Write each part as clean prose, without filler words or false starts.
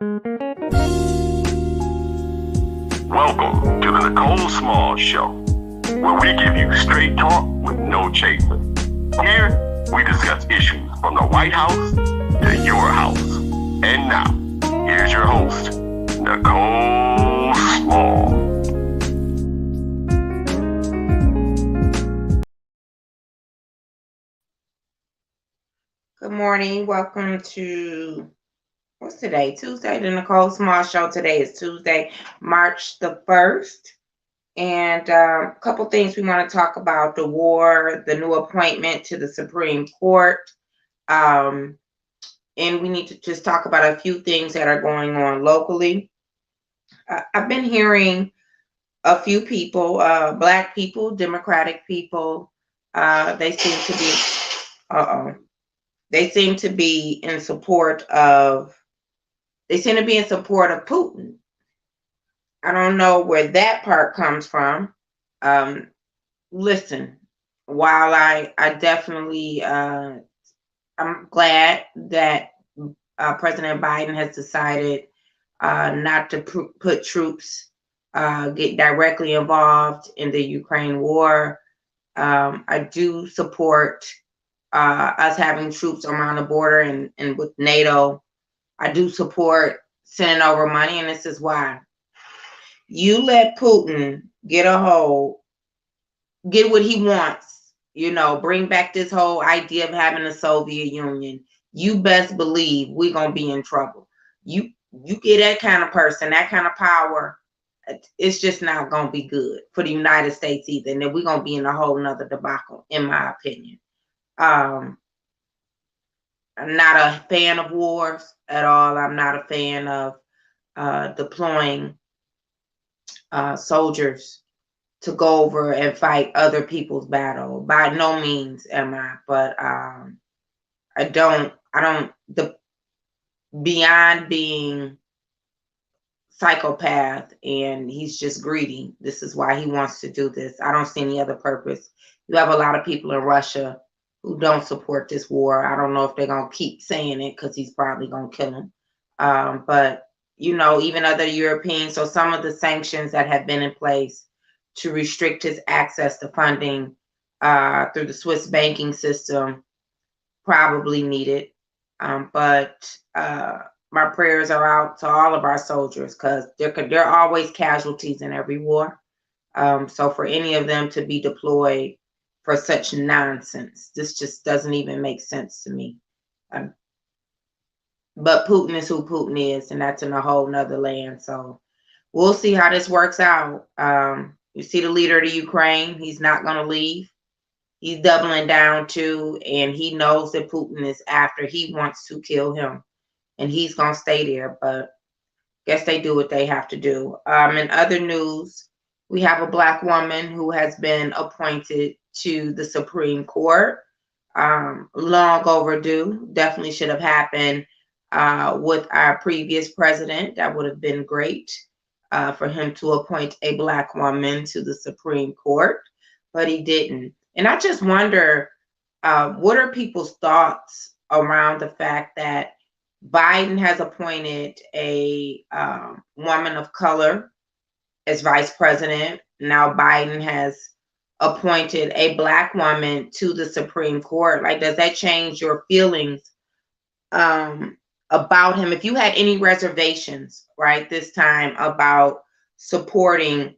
Welcome to the Nicole Small Show, where we give you straight talk with no chaser. Here, we discuss issues from the White House to your house. And now, here's your host, Nicole Small. Good morning. Welcome to, what's today? Tuesday, the Nicole Small Show. Today is Tuesday, March the 1st. And a couple things we want to talk about: the war, the new appointment to the Supreme Court. And we need to just talk about a few things that are going on locally. I've been hearing a few people, Black people, Democratic people, they seem to be, they seem to be in support of Putin. I don't know where that part comes from. Listen, while I definitely, I'm glad that President Biden has decided not to put troops, get directly involved in the Ukraine war. I do support us having troops around the border and with NATO. I do support sending over money, and this is why. You let Putin get what he wants, bring back this whole idea of having a Soviet Union. You best believe we're going to be in trouble. You get that kind of person, that kind of power, it's just not going to be good for the United States either. And then we're going to be in a whole nother debacle, in my opinion. I'm not a fan of wars at all. I'm not a fan of deploying soldiers to go over and fight other people's battle. By no means am I, but beyond being psychopath and he's just greedy. This is why he wants to do this. I don't see any other purpose. You have a lot of people in Russia who don't support this war. I don't know if they're going to keep saying it because he's probably going to kill them. But, even other Europeans, so some of the sanctions that have been in place to restrict his access to funding through the Swiss banking system probably needed. But my prayers are out to all of our soldiers because there are always casualties in every war. So for any of them to be deployed for such nonsense, this just doesn't even make sense to me. But Putin is who Putin is, and that's in a whole nother land. So we'll see how this works out. You see the leader of the Ukraine, he's not going to leave. He's doubling down too, and he knows that Putin is after. He wants to kill him, and he's going to stay there. But guess they do what they have to do. In other news, we have a Black woman who has been appointed to the Supreme Court. Long overdue. Definitely should have happened with our previous president. That would have been great for him to appoint a Black woman to the Supreme Court, but he didn't. And I just wonder, what are people's thoughts around the fact that Biden has appointed a woman of color as vice president. Now Biden has appointed a Black woman to the Supreme Court. Like, does that change your feelings about him? If you had any reservations, right, this time about supporting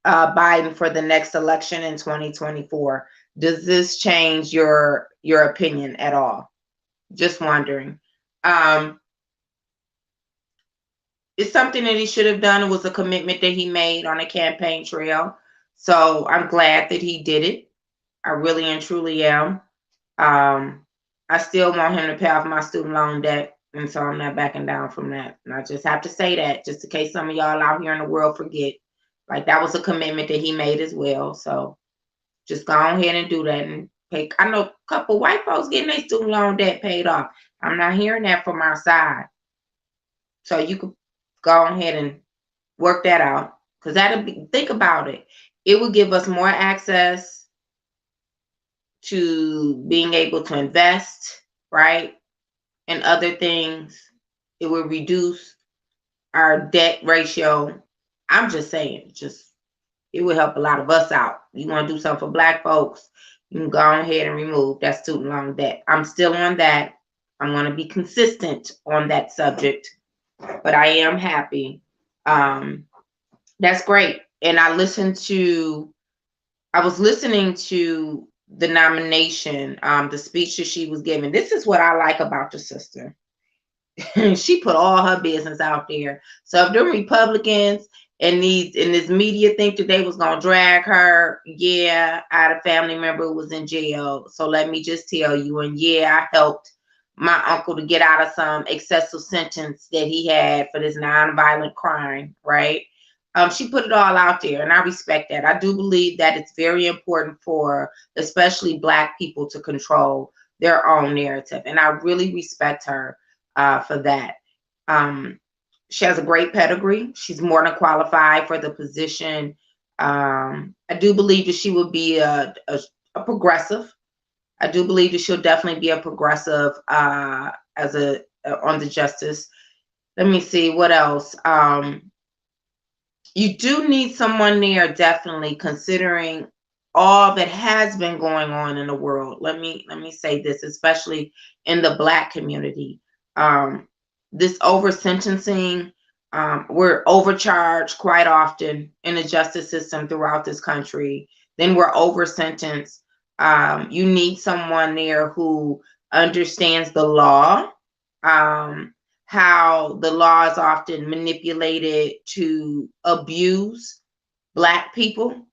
Biden for the next election in 2024, does this change your opinion at all? Just wondering. It's something that he should have done. It was a commitment that he made on a campaign trail. So I'm glad that he did it. I really and truly am. I still want him to pay off my student loan debt. And so I'm not backing down from that. And I just have to say that just in case some of y'all out here in the world forget. Like, that was a commitment that he made as well. So just go ahead and do that. And pay. I know a couple white folks getting their student loan debt paid off. I'm not hearing that from our side. So you could go ahead and work that out. Because think about it. It would give us more access to being able to invest, right, and other things. It would reduce our debt ratio. I'm just saying, just it would help a lot of us out. You want to do something for Black folks, you can go ahead and remove that student loan debt. I'm still on that. I'm going to be consistent on that subject, but I am happy. That's great. And I was listening to the nomination, the speech that she was giving. This is what I like about the sister. She put all her business out there. So if the Republicans and this media think that they was gonna drag her, yeah, I had a family member who was in jail. So let me just tell you, and yeah, I helped my uncle to get out of some excessive sentence that he had for this nonviolent crime, right? She put it all out there, and I respect that. I do believe that it's very important for especially Black people to control their own narrative, and I really respect her for that. She has a great pedigree. She's more than qualified for the position. I do believe that she will be a progressive. I do believe that she'll definitely be a progressive as a on the justice. Let me see what else. You do need someone there, definitely, considering all that has been going on in the world. Let me say this, especially in the Black community. This over sentencing, we're overcharged quite often in the justice system throughout this country. Then we're over sentenced. You need someone there who understands the law, how the law is often manipulated to abuse Black people,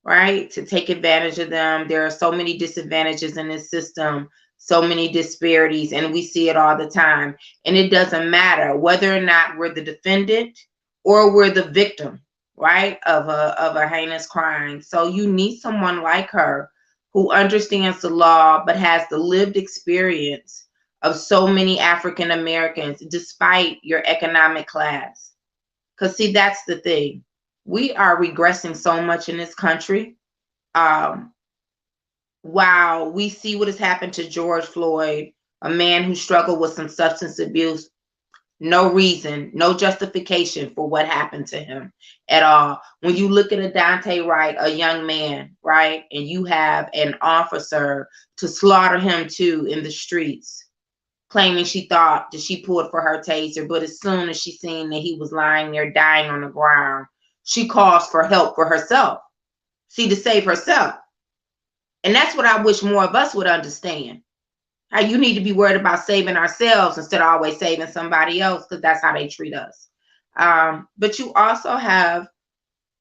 right? To take advantage of them. There are so many disadvantages in this system, so many disparities, and we see it all the time. And it doesn't matter whether or not we're the defendant or we're the victim, right, of a heinous crime. So you need someone like her who understands the law but has the lived experience of so many African Americans, despite your economic class. Because, see, that's the thing. We are regressing so much in this country. While we see what has happened to George Floyd, a man who struggled with some substance abuse, no reason, no justification for what happened to him at all. When you look at a Dante Wright, a young man, right, and you have an officer to slaughter him too in the streets, claiming she thought that she pulled for her taser, but as soon as she seen that he was lying there dying on the ground, she calls for help for herself. See, to save herself. And that's what I wish more of us would understand. How you need to be worried about saving ourselves instead of always saving somebody else, because that's how they treat us. But you also have,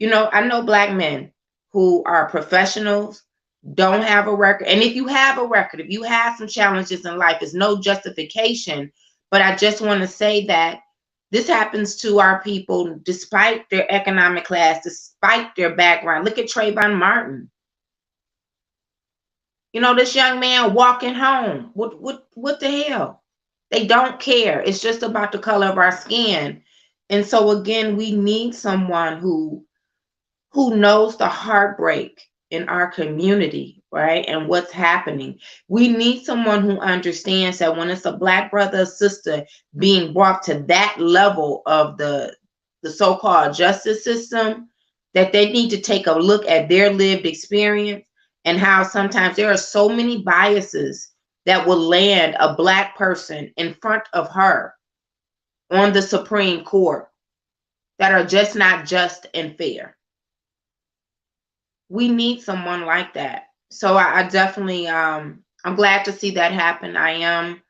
I know Black men who are professionals, don't have a record. And if you have a record, if you have some challenges in life, it's no justification. But I just want to say that this happens to our people despite their economic class, despite their background. Look at Trayvon Martin. This young man walking home. What the hell? They don't care. It's just about the color of our skin. And so again, we need someone who knows the heartbreak in our community, right? And what's happening. We need someone who understands that when it's a Black brother or sister being brought to that level of the so-called justice system, that they need to take a look at their lived experience and how sometimes there are so many biases that will land a Black person in front of her on the Supreme Court that are just not just and fair. We need someone like that. So I definitely, I'm glad to see that happen. I am,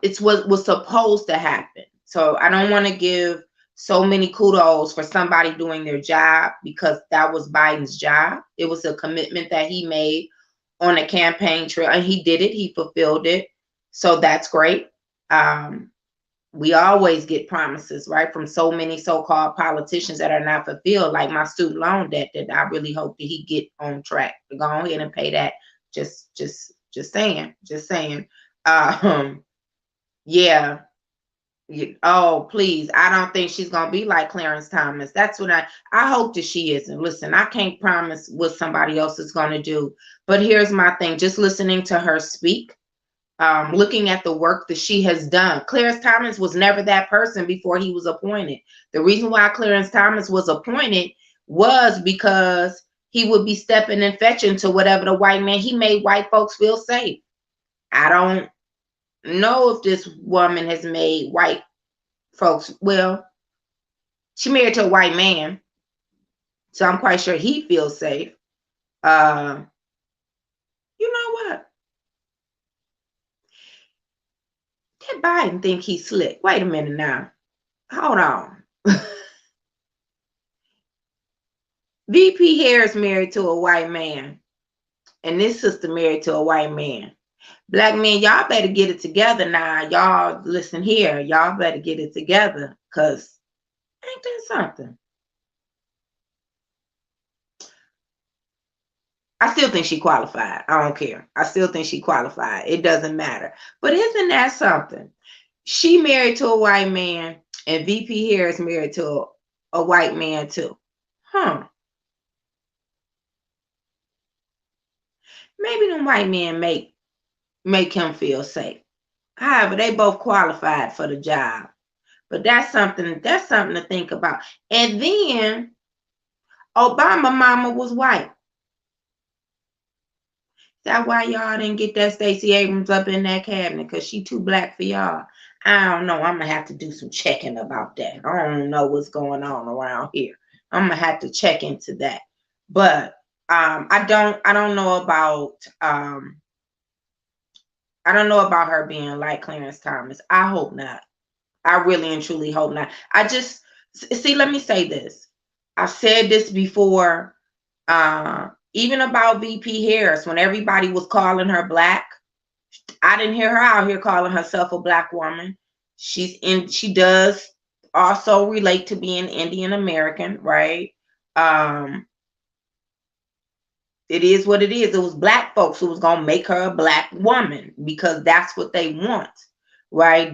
it's what was supposed to happen. So I don't want to give so many kudos for somebody doing their job, because that was Biden's job. It was a commitment that he made on a campaign trail, and he did it. He fulfilled it. So that's great. We always get promises, right, from so many so-called politicians that are not fulfilled, like my student loan debt that I really hope that he get on track to go ahead and pay that. Just saying. Yeah. Oh, please. I don't think she's going to be like Clarence Thomas. That's what I hope that she isn't. Listen, I can't promise what somebody else is going to do. But here's my thing. Just listening to her speak, looking at the work that she has done. Clarence Thomas was never that person before he was appointed. The reason why Clarence Thomas was appointed was because he would be stepping and fetching to whatever the white man, he made white folks feel safe. I don't know if this woman has made white folks, well, she married to a white man, so I'm quite sure he feels safe. You know what? That Biden think he's slick. Wait a minute now. Hold on. VP Harris married to a white man, and this sister married to a white man. Black men, y'all better get it together now. Y'all listen here. Y'all better get it together, because ain't that something? I still think she qualified. I don't care. I still think she qualified. It doesn't matter. But isn't that something? She married to a white man, and VP Harris married to a white man too. Huh. Maybe them white men make him feel safe. However, they both qualified for the job. But that's something to think about. And then Obama mama was white. That's why y'all didn't get that Stacey Abrams up in that cabinet, because she too black for y'all. I don't know. I'm gonna have to do some checking about that. I don't know what's going on around here. I'm gonna have to check into that. But I don't know about her being like Clarence Thomas. I hope not. I really and truly hope not. I just see, let me say this. I've said this before, even about VP Harris, when everybody was calling her black. I didn't hear her out here calling herself a black woman. She does also relate to being Indian American, right? It is what it is. It was black folks who was gonna make her a black woman because that's what they want, right?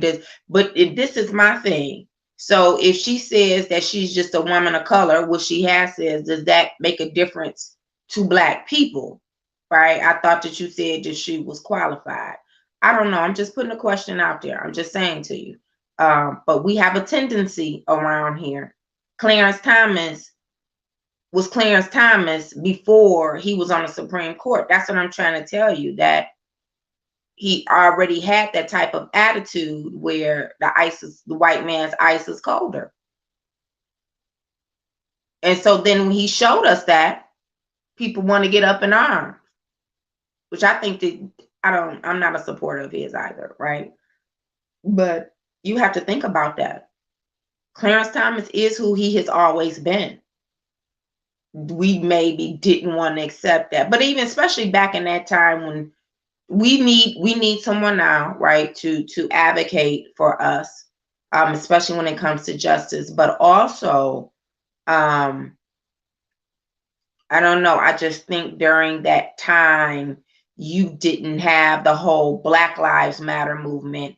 But this is my thing. So if she says that she's just a woman of color, what she has says, does that make a difference to black people, right? I thought that you said that she was qualified. I don't know. I'm just putting a question out there. I'm just saying to you. But we have a tendency around here. Clarence Thomas before he was on the Supreme Court. That's what I'm trying to tell you, that he already had that type of attitude where the white man's ice is colder. And so then when he showed us that, people want to get up in arms, which I think that I'm not a supporter of his either, right? But you have to think about that. Clarence Thomas is who he has always been. We maybe didn't want to accept that, but even especially back in that time when we need someone now, right, to advocate for us, especially when it comes to justice, but also I don't know, I just think during that time you didn't have the whole Black Lives Matter movement.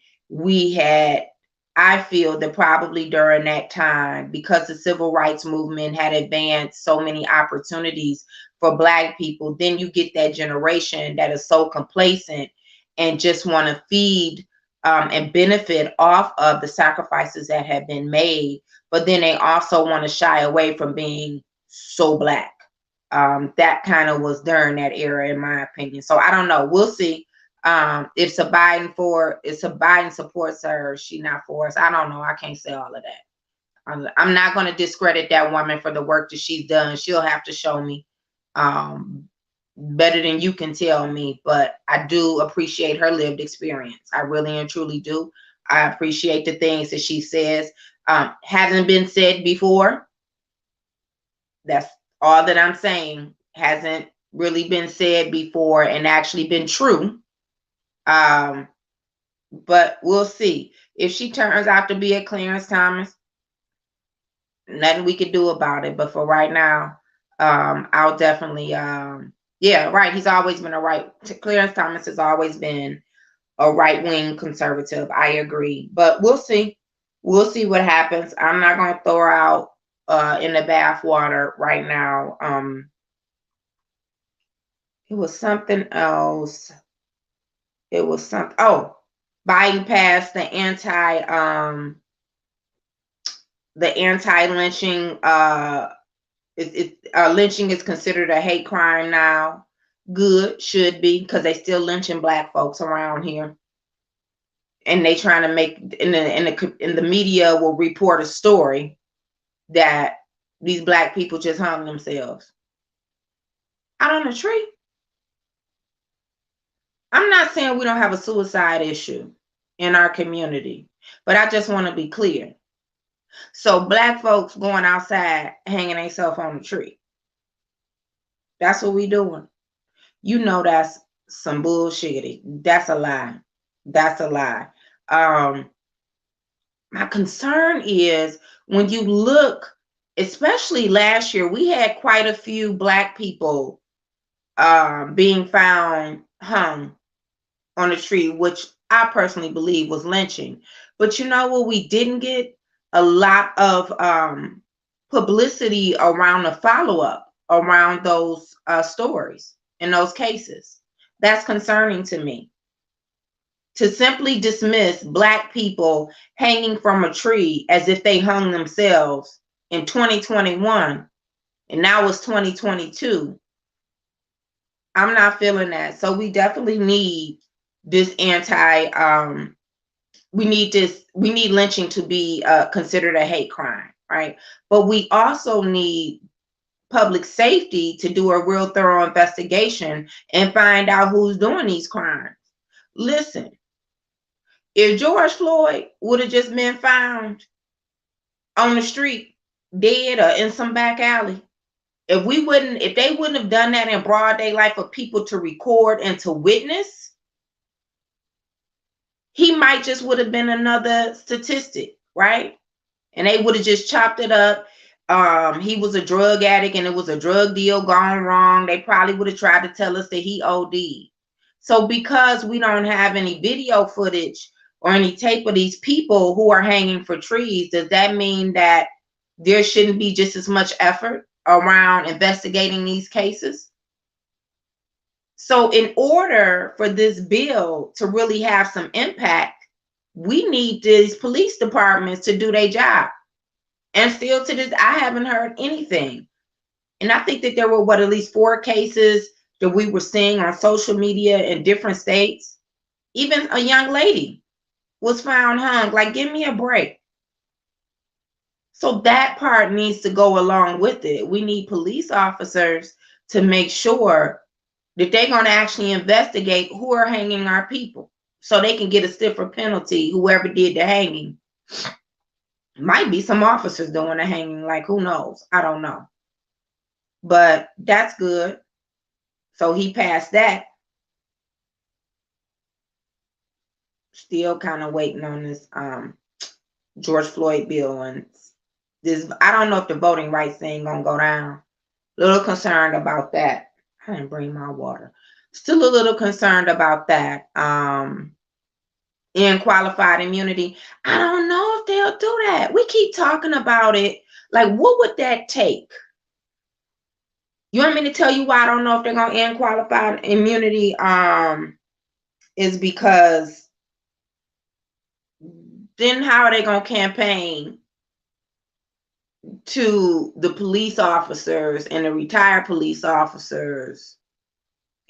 I feel that probably during that time, because the civil rights movement had advanced so many opportunities for Black people, then you get that generation that is so complacent and just want to feed and benefit off of the sacrifices that have been made, but then they also want to shy away from being so Black. That kind of was during that era, in my opinion. So I don't know. We'll see. If Biden supports her, she not for us. I don't know. I can't say all of that. I'm not going to discredit that woman for the work that she's done. She'll have to show me better than you can tell me. But I do appreciate her lived experience. I really and truly do. I appreciate the things that she says. Hasn't been said before. That's all that I'm saying. Hasn't really been said before and actually been true. But we'll see. If she turns out to be a Clarence Thomas, nothing we could do about it. But for right now, I'll definitely, yeah, right. He's always been Clarence Thomas has always been a right-wing conservative. I agree. But we'll see. We'll see what happens. I'm not going to throw her out in the bathwater right now. It was something else. It was something. Oh, Biden passed the anti-lynching. Lynching is considered a hate crime now. Good, should be, because they still lynching black folks around here, and they trying to make in the media will report a story that these black people just hung themselves out on a tree. I'm not saying we don't have a suicide issue in our community, but I just want to be clear. So black folks going outside hanging themselves on a tree. That's what we doing. You know that's some bullshit. That's a lie. That's a lie. My concern is when you look, especially last year, we had quite a few black people being found hung on a tree, which I personally believe was lynching. But you know what? We didn't get a lot of publicity around the follow-up around those stories in those cases. That's concerning to me. To simply dismiss black people hanging from a tree as if they hung themselves in 2021, and now it's 2022. I'm not feeling that. So we definitely need this we need lynching to be considered a hate crime, right? But we also need public safety to do a real thorough investigation and find out who's doing these crimes. Listen, if George Floyd would have just been found on the street, dead or in some back alley, if they wouldn't have done that in broad daylight for people to record and to witness, he might just would have been another statistic, right? And they would have just chopped it up. He was a drug addict and it was a drug deal gone wrong. They probably would have tried to tell us that he OD'd. So because we don't have any video footage or any tape of these people who are hanging for trees, does that mean that there shouldn't be just as much effort around investigating these cases? So in order for this bill to really have some impact, we need these police departments to do their job. And still to this, I haven't heard anything. And I think that there were at least 4 cases that we were seeing on social media in different states. Even a young lady was found hung. Like, give me a break. So that part needs to go along with it. We need police officers to make sure that they're going to actually investigate who are hanging our people so they can get a stiffer penalty, whoever did the hanging. Might be some officers doing the hanging, like, who knows? I don't know. But that's good. So he passed that. Still kind of waiting on this George Floyd bill. And this, I don't know if the voting rights thing gonna go down. A little concerned about that. I didn't bring my water. Still a little concerned about that. In qualified immunity, I don't know if they'll do that. We keep talking about it. Like, what would that take? You want me to tell you why I don't know if they're gonna end qualified immunity? Is because then how are they gonna campaign to the police officers and the retired police officers?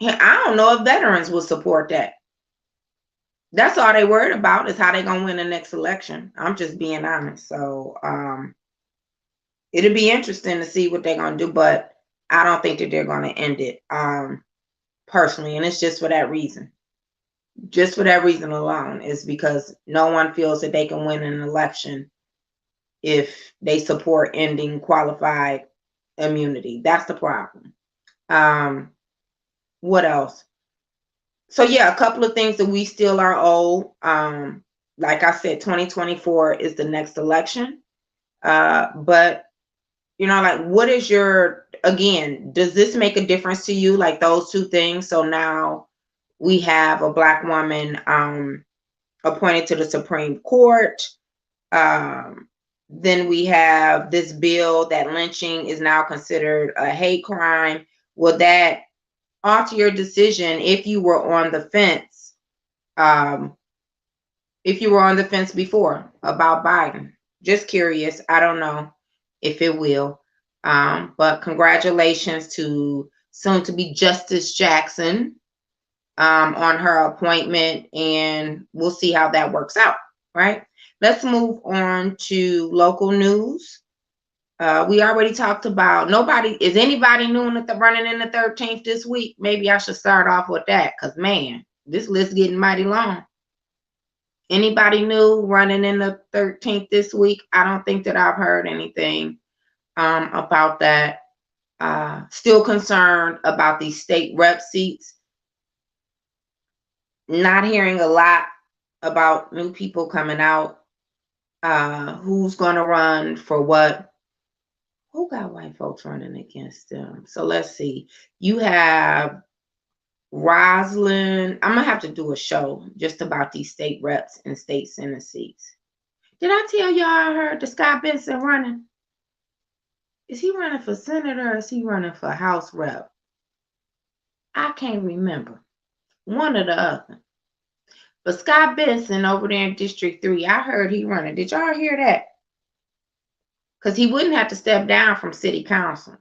I don't know if veterans will support that. That's all they worried about, is how they gonna win the next election. I'm just being honest. So it'll be interesting to see what they're gonna do, but I don't think that they're gonna end it personally, and it's just for that reason. Just for that reason alone, is because no one feels that they can win an election if they support ending qualified immunity. That's the problem. What else? So yeah, a couple of things that we still are owed. Like I said, 2024 is the next election. But you know, like, what is your, again, does this make a difference to you? Like those 2 things. So now we have a Black woman appointed to the Supreme Court. Then we have this bill that lynching is now considered a hate crime. Will that alter your decision if you were on the fence Um, if you were on the fence before about Biden. Just curious. I don't know if it will. But congratulations to soon to be Justice Jackson on her appointment, and we'll see how that works out, right? Let's move on to local news. We already talked about is anybody new in the running in the 13th this week? Maybe I should start off with that, because man, this list getting mighty long. Anybody new running in the 13th this week? I don't think that I've heard anything about that. Still concerned about these state rep seats. Not hearing a lot about new people coming out. Who's going to run for what? Who got white folks running against them? So let's see. You have Roslyn. I'm going to have to do a show just about these state reps and state senate seats. Did I tell y'all I heard the Scott Benson running? Is he running for senator or is he running for House rep? I can't remember. One or the other. But Scott Benson over there in District 3, I heard he running. Did y'all hear that? Because he wouldn't have to step down from city council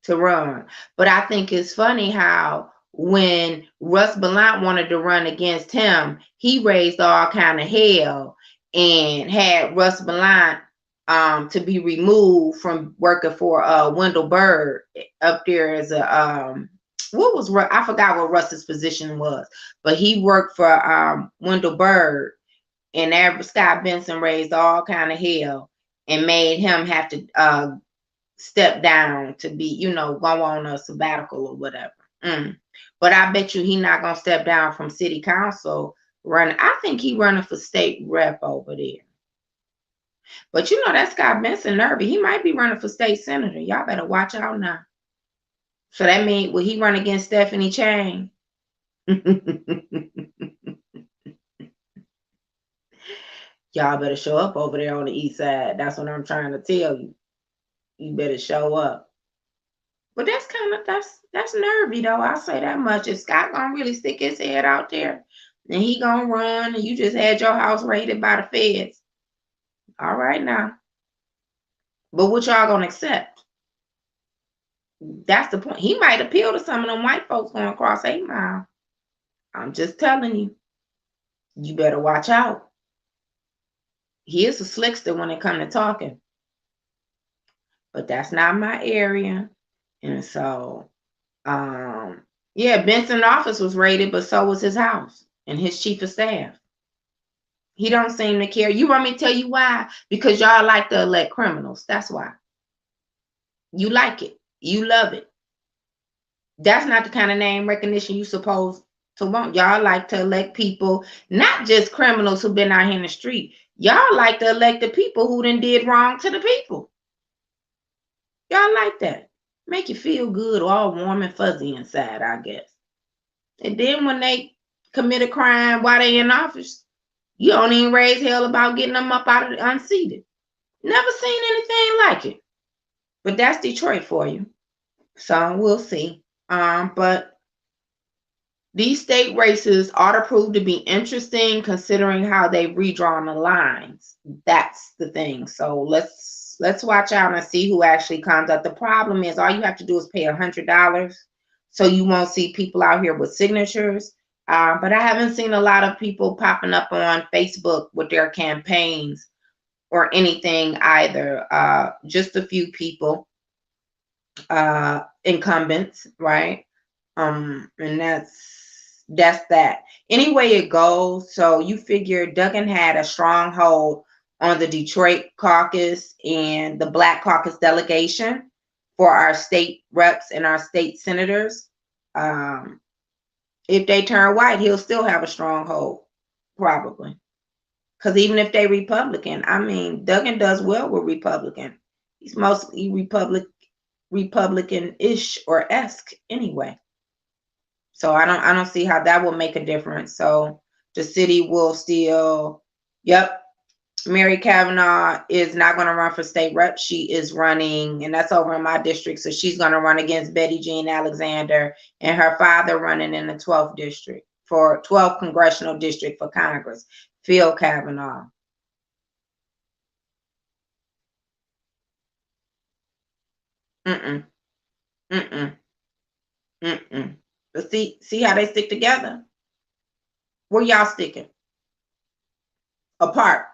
to run. But I think it's funny how when Russ Blount wanted to run against him, he raised all kind of hell and had Russ Blount to be removed from working for Wendell Bird up there as a I forgot what Russ's position was, but he worked for Wendell Bird, and Scott Benson raised all kind of hell and made him have to step down to be, go on a sabbatical or whatever. But I bet you he's not gonna step down from city council running. I think he running for state rep over there. But that Scott Benson nervy. He might be running for state senator. Y'all better watch out now. So that means, will he run against Stephanie Chang? Y'all better show up over there on the east side. That's what I'm trying to tell you. You better show up. But that's nervy though. I'll say that much. If Scott gonna really stick his head out there and he gonna run and you just had your house raided by the feds. All right now. But what y'all gonna accept? That's the point. He might appeal to some of them white folks going across 8 Mile. I'm just telling you. You better watch out. He is a slickster when it comes to talking. But that's not my area. And so, Benson's office was raided, but so was his house and his chief of staff. He don't seem to care. You want me to tell you why? Because y'all like to elect criminals. That's why. You like it. You love it. That's not the kind of name recognition you supposed to want. Y'all like to elect people, not just criminals who've been out here in the street. Y'all like to elect the people who done did wrong to the people. Y'all like that. Make you feel good, all warm and fuzzy inside, I guess. And then when they commit a crime while they in office, you don't even raise hell about getting them up out of the unseated. Never seen anything like it. But that's Detroit for you. So we'll see. But these state races ought to prove to be interesting considering how they've redrawn the lines. That's the thing. So let's watch out and see who actually comes up. The problem is all you have to do is pay $100. So you won't see people out here with signatures. But I haven't seen a lot of people popping up on Facebook with their campaigns or anything either. Just a few people, incumbents, right? And that's that. Anyway it goes. So you figure Duggan had a stronghold on the Detroit caucus and the Black caucus delegation for our state reps and our state senators. If they turn white, he'll still have a stronghold, probably. Because even if they Republican, I mean, Duggan does well with Republican. He's mostly Republican-ish or esque anyway. So I don't see how that will make a difference. So the city will still, Mary Kavanaugh is not going to run for state rep. She is running, and that's over in my district. So she's going to run against Betty Jean Alexander and her father running in the 12th district. for 12th Congressional District for Congress, Phil Kavanaugh. Mm-mm, mm-mm, mm-mm. But see how they stick together? Where y'all sticking? Apart,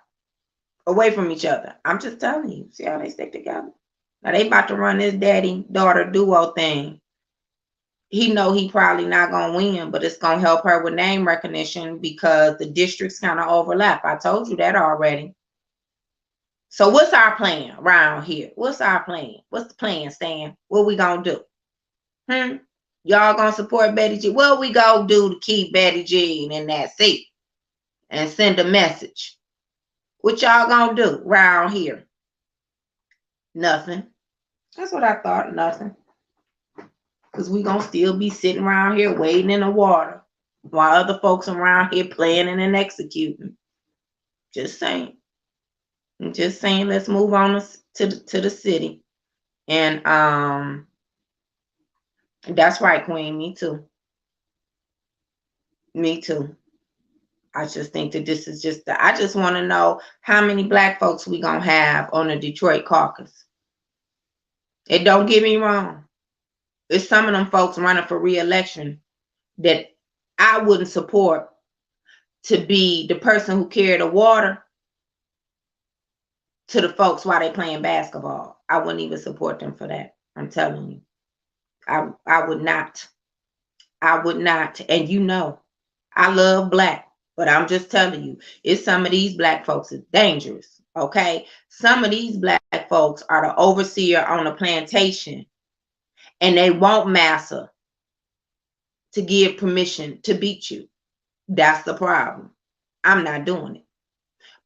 away from each other. I'm just telling you, see how they stick together? Now they about to run this daddy-daughter duo thing. He know he probably not gonna win, but it's gonna help her with name recognition because the districts kind of overlap. I told you that already. So what's our plan around here? What's our plan? What's the plan, Stan? What we gonna do? Y'all gonna support Betty G? What we gonna do to keep Betty G in that seat and send a message? What y'all gonna do around here? Nothing. That's what I thought. Nothing. Because we gonna still be sitting around here waiting in the water while other folks around here planning and executing. Just saying. I'm just saying, let's move on to the city. And that's right, Queen. Me too. Me too. I just think that this is just I just want to know how many black folks we gonna have on the Detroit caucus. And don't get me wrong. It's some of them folks running for re-election that I wouldn't support to be the person who carried the water to the folks while they playing basketball. I wouldn't even support them for that. I'm telling you. I would not. I would not. And you know, I love black, but I'm just telling you, it's some of these black folks is dangerous. Okay. Some of these black folks are the overseer on a plantation and they want massa to give permission to beat you. That's the problem. I'm not doing it.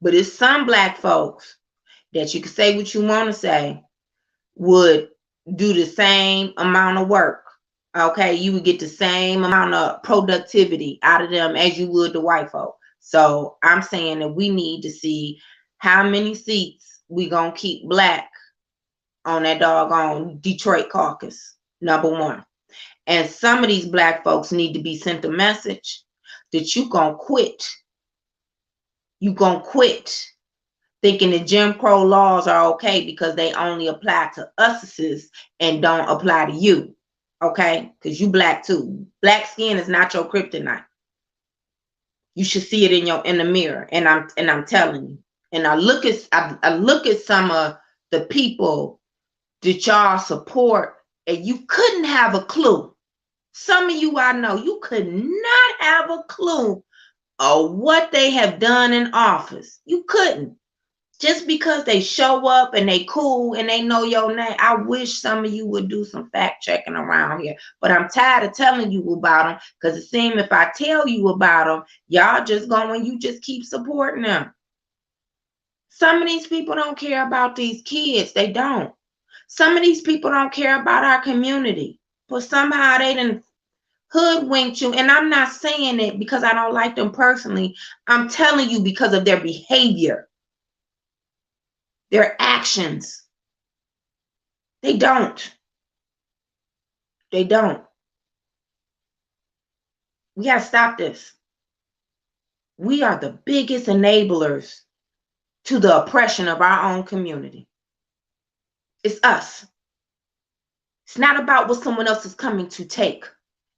But it's some black folks that you can say what you want to say would do the same amount of work. Okay, you would get the same amount of productivity out of them as you would the white folk. So I'm saying that we need to see how many seats we gonna keep black on that doggone Detroit caucus, number one. And some of these black folks need to be sent a message that you gonna quit. You gonna quit thinking that Jim Crow laws are okay because they only apply to us and don't apply to you. Okay, because you black too. Black skin is not your kryptonite. You should see it in the mirror, and I'm telling you. And I look at some of the people that y'all support, and you couldn't have a clue. Some of you I know, you could not have a clue of what they have done in office. You couldn't. Just because they show up and they cool and they know your name. I wish some of you would do some fact checking around here. But I'm tired of telling you about them because it seems if I tell you about them, y'all just going, you just keep supporting them. Some of these people don't care about these kids. They don't. Some of these people don't care about our community. But somehow they done hoodwinked you. And I'm not saying it because I don't like them personally. I'm telling you because of their behavior. Their actions. They don't. They don't. We got to stop this. We are the biggest enablers to the oppression of our own community. It's us. It's not about what someone else is coming to take.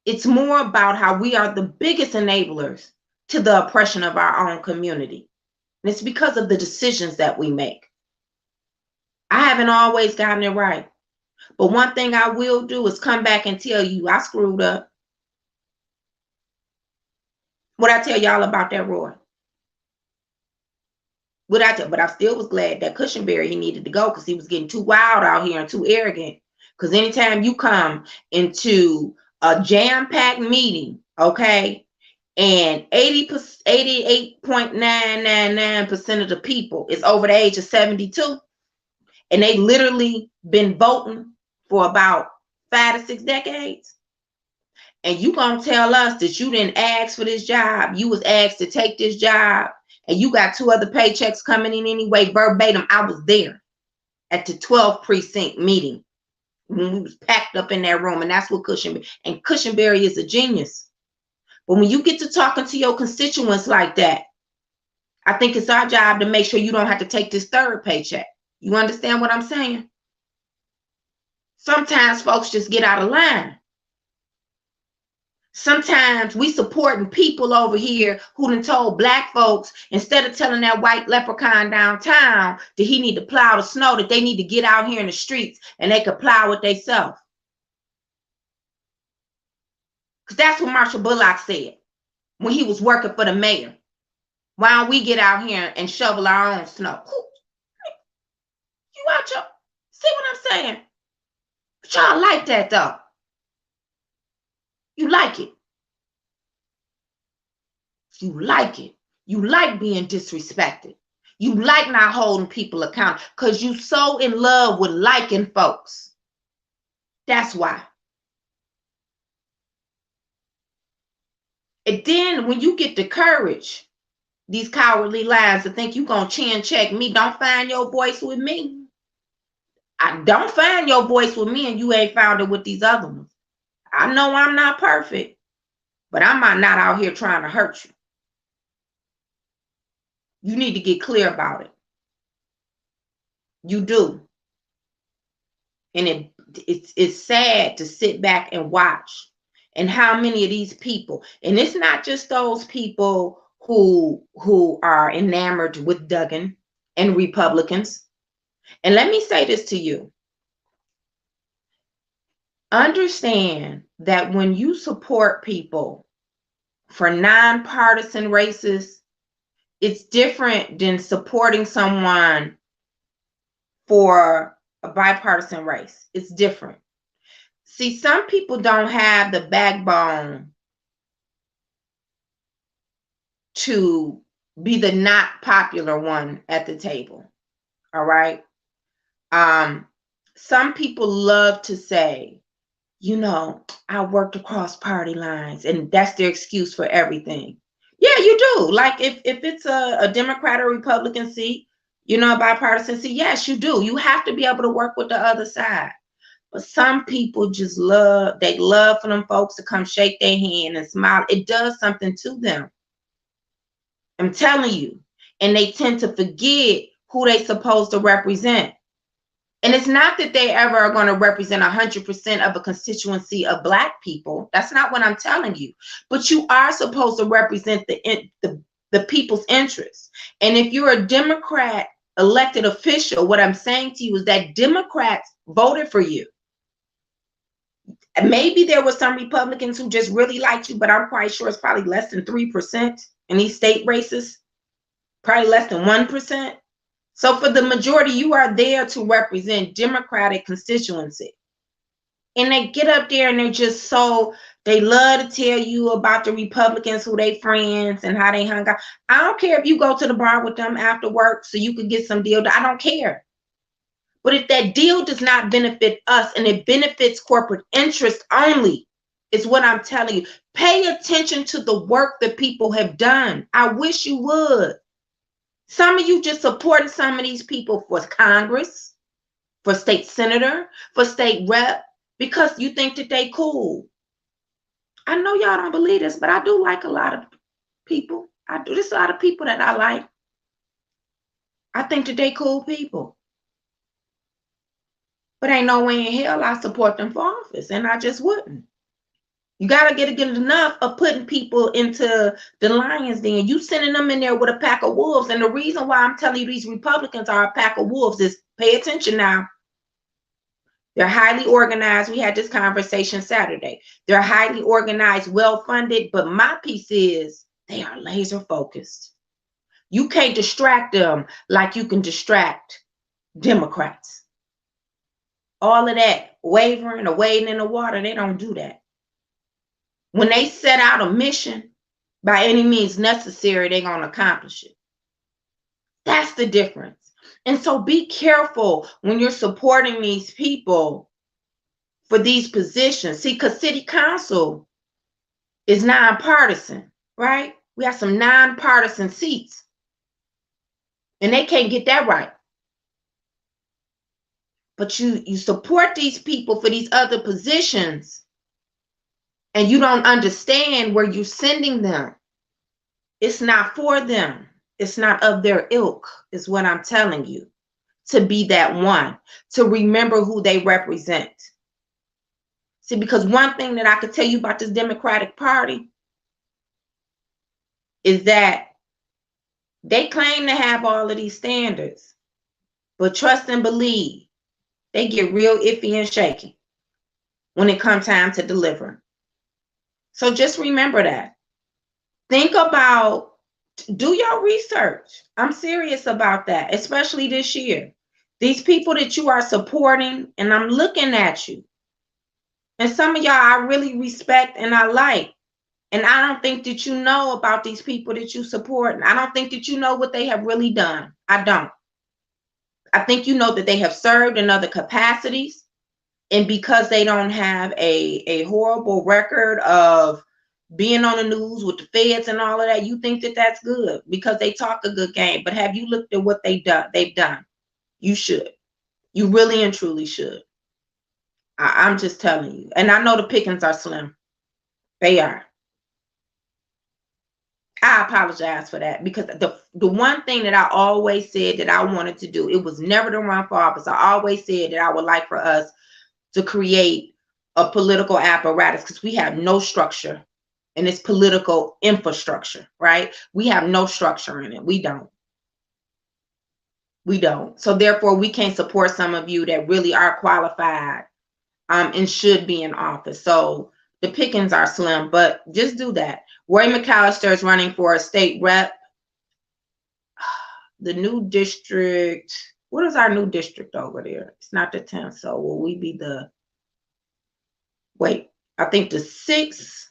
It's more about how we are the biggest enablers to the oppression of our own community. And it's because of the decisions that we make. I haven't always gotten it right. But one thing I will do is come back and tell you I screwed up. What I tell y'all about that, Roy? But I still was glad that Cushionberry, he needed to go because he was getting too wild out here and too arrogant. Because anytime you come into a jam-packed meeting, okay, and 88.999% of the people is over the age of 72, and they literally been voting for about 5 to 6 decades, and you gonna tell us that you didn't ask for this job, you was asked to take this job, and you got 2 other paychecks coming in anyway, verbatim. I was there at the 12th precinct meeting when we was packed up in that room, and that's what Cushionberry is a genius. But when you get to talking to your constituents like that, I think it's our job to make sure you don't have to take this third paycheck. You understand what I'm saying? Sometimes folks just get out of line. Sometimes we supporting people over here who done told black folks, instead of telling that white leprechaun downtown that he need to plow the snow, that they need to get out here in the streets and they could plow it themselves. Because that's what Marshall Bullock said when he was working for the mayor. Why don't we get out here and shovel our own snow? You out your, see what I'm saying? But y'all like that though. You like it. You like it. You like being disrespected. You like not holding people accountable because you so in love with liking folks. That's why. And then when you get the courage, these cowardly lies to think you gonna chin check me, don't find your voice with me. I don't find your voice with me and you ain't found it with these other ones. I know I'm not perfect, but I'm not out here trying to hurt you. You need to get clear about it. You do. And it's sad to sit back and watch. And how many of these people, and it's not just those people who are enamored with Duggan and Republicans. And let me say this to you. Understand that when you support people for nonpartisan races, it's different than supporting someone for a bipartisan race. It's different. See, some people don't have the backbone to be the not popular one at the table. All right. Some people love to say, you know, I worked across party lines, and that's their excuse for everything. Yeah, you do. Like if it's a Democrat or Republican seat, you know, a bipartisan seat, yes, you do. You have to be able to work with the other side. But some people just they love for them folks to come shake their hand and smile. It does something to them. I'm telling you. And they tend to forget who they supposed to represent. And it's not that they ever are going to represent 100% of a constituency of Black people. That's not what I'm telling you. But you are supposed to represent the people's interests. And if you're a Democrat elected official, what I'm saying to you is that Democrats voted for you. Maybe there were some Republicans who just really liked you, but I'm quite sure it's probably less than 3% in these state races, probably less than 1%. So for the majority, you are there to represent Democratic constituency. And they get up there and they're just they love to tell you about the Republicans, who they friends and how they hung out. I don't care if you go to the bar with them after work so you could get some deal. I don't care. But if that deal does not benefit us and it benefits corporate interest only, is what I'm telling you. Pay attention to the work that people have done. I wish you would. Some of you just supporting some of these people for Congress, for state senator, for state rep, because you think that they cool. I know y'all don't believe this, but I do like a lot of people. There's a lot of people that I like. I think that they cool people. But ain't no way in hell I support them for office, and I just wouldn't. You gotta get enough of putting people into the lion's den. You sending them in there with a pack of wolves. And the reason why I'm telling you these Republicans are a pack of wolves is, pay attention now. They're highly organized. We had this conversation Saturday. They're highly organized, well-funded, but my piece is they are laser focused. You can't distract them like you can distract Democrats. All of that wavering or wading in the water, they don't do that. When they set out a mission, by any means necessary, they're going to accomplish it. That's the difference. And so be careful when you're supporting these people for these positions. See, because city council is nonpartisan, right? We have some nonpartisan seats. And they can't get that right. But you support these people for these other positions, and you don't understand where you're sending them. It's not for them. It's not of their ilk, is what I'm telling you. To be that one, to remember who they represent. See, because one thing that I could tell you about this Democratic Party is that they claim to have all of these standards, but trust and believe, they get real iffy and shaky when it comes time to deliver. So just remember that. Think about, do your research. I'm serious about that, especially this year. These people that you are supporting, and I'm looking at you. And some of y'all I really respect and I like. And I don't think that you know about these people that you support. And I don't think that you know what they have really done. I don't. I think you know that they have served in other capacities. And because they don't have a horrible record of being on the news with the feds and all of that, you think that that's good because they talk a good game. But have you looked at what they've done? You should. You really and truly should. I'm just telling you. And I know the pickings are slim. They are. I apologize for that because the one thing that I always said that I wanted to do, it was never to run for office. I always said that I would like for us to create a political apparatus because we have no structure in this political infrastructure, right? We have no structure in it. We don't. We don't. So therefore, we can't support some of you that really are qualified and should be in office. So the pickings are slim, but just do that. Roy McAllister is running for a state rep. The new district, what is our new district over there? It's not the 10th, so will we be the, wait, I think the 6th.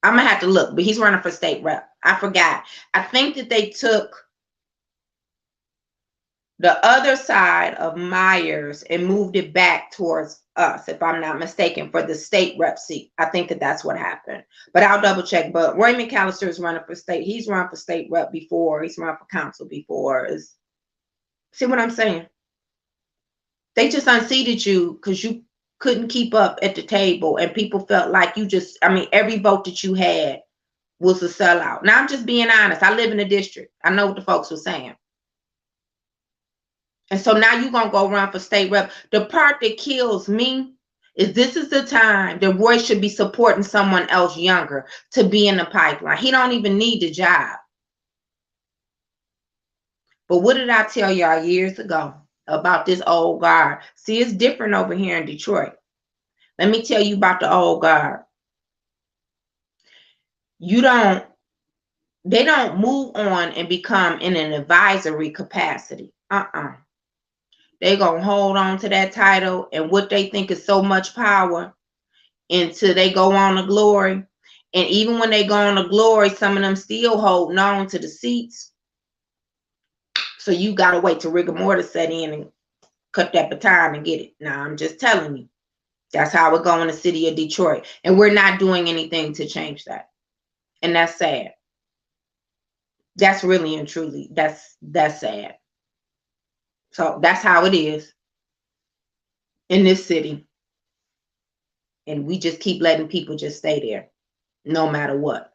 I'm gonna have to look, but he's running for state rep. I forgot. I think that they took the other side of Myers and moved it back towards us, if I'm not mistaken, for the state rep seat. I think that that's what happened, but I'll double check. But Roy McAllister is running for state. He's run for state rep before. He's run for council before. See what I'm saying? They just unseated you because you couldn't keep up at the table, and people felt like you just, I mean, every vote that you had was a sellout. Now, I'm just being honest. I live in the district. I know what the folks were saying. And so now you're going to go run for state rep. The part that kills me is this is the time that Roy should be supporting someone else younger to be in the pipeline. He don't even need the job. But what did I tell y'all years ago about this old guard? See, it's different over here in Detroit. Let me tell you about the old guard. They don't move on and become in an advisory capacity. They're going to hold on to that title and what they think is so much power until they go on to glory. And even when they go on to glory, some of them still holding on to the seats. So you got to wait till rigor mortis set in and cut that baton and get it. Now, I'm just telling you, that's how it go in the city of Detroit. And we're not doing anything to change that. And that's sad. That's really and truly, that's sad. So that's how it is in this city. And we just keep letting people just stay there no matter what.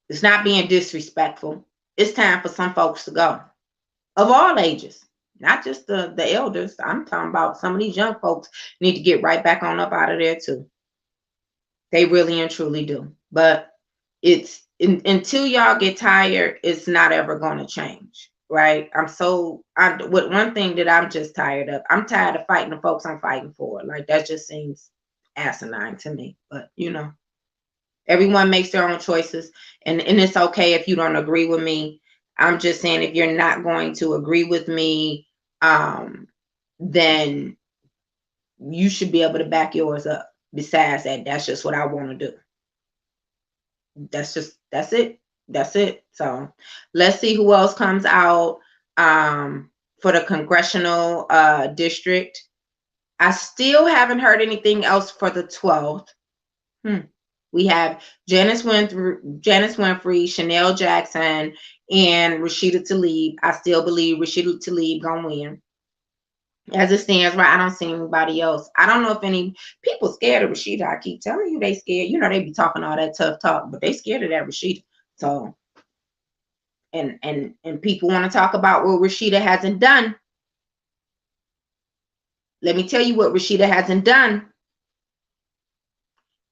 It's not being disrespectful. It's time for some folks to go of all ages, not just the elders. I'm talking about some of these young folks need to get right back on up out of there too. They really and truly do. But it's until y'all get tired, it's not ever going to change. Right? One thing that I'm just tired of, I'm tired of fighting the folks I'm fighting for. Like, that just seems asinine to me. But you know, everyone makes their own choices, and it's okay if you don't agree with me. I'm just saying, if you're not going to agree with me, then you should be able to back yours up. Besides that, that's just what I want to do. That's it. That's it. So let's see who else comes out for the congressional district. I still haven't heard anything else for the 12th. We have Janice Winfrey, Chanel Jackson, and Rashida Tlaib. I still believe Rashida Tlaib gonna win. As it stands, right, I don't see anybody else. I don't know if any people scared of Rashida. I keep telling you they scared. You know, they be talking all that tough talk, but they scared of that Rashida. So, and people want to talk about what Rashida hasn't done. Let me tell you what Rashida hasn't done.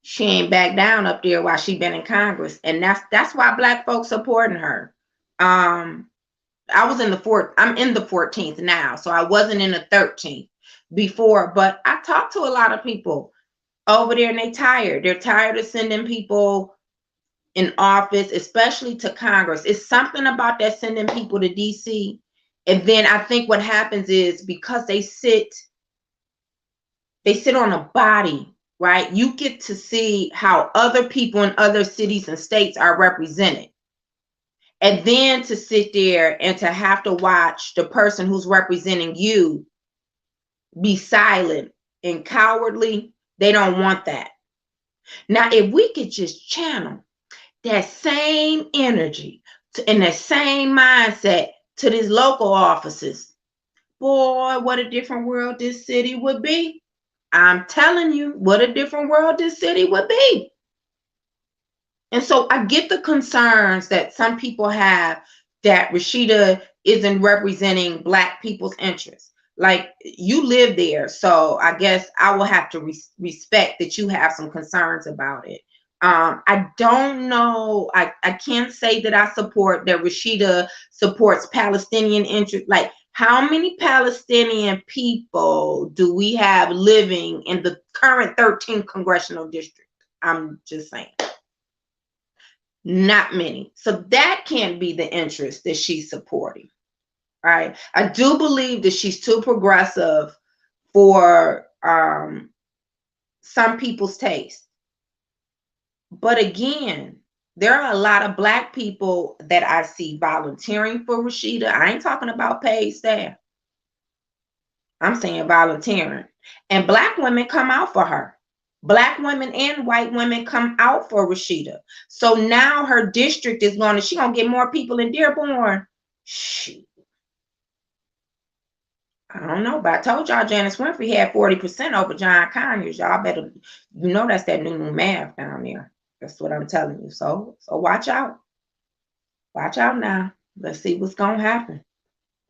She ain't back down up there while she been in Congress, and that's why Black folks supporting her. I was in the I'm in the 14th now, so I wasn't in the 13th before, but I talked to a lot of people over there and they tired. They're tired of sending people in office, especially to Congress. It's something about that sending people to DC. And then I think what happens is because they sit on a body, right? You get to see how other people in other cities and states are represented. And then to sit there and to have to watch the person who's representing you be silent and cowardly, they don't want that. Now, if we could just channel that same energy and that same mindset to these local offices, boy, what a different world this city would be. I'm telling you, what a different world this city would be. And so I get the concerns that some people have that Rashida isn't representing Black people's interests. Like, you live there, so I guess I will have to respect that you have some concerns about it. I don't know. I can't say that I support that Rashida supports Palestinian interests. Like, how many Palestinian people do we have living in the current 13th congressional district? I'm just saying. Not many. So that can't be the interest that she's supporting, right? I do believe that she's too progressive for some people's taste. But again, there are a lot of Black people that I see volunteering for Rashida. I ain't talking about paid staff. I'm saying volunteering. And Black women come out for her. Black women and white women come out for Rashida. So now her district is she's going to get more people in Dearborn. Shoot. I don't know, but I told y'all Janice Winfrey had 40% over John Conyers. Y'all better, that's that new math down there. That's what I'm telling you. So watch out. Watch out now. Let's see what's going to happen.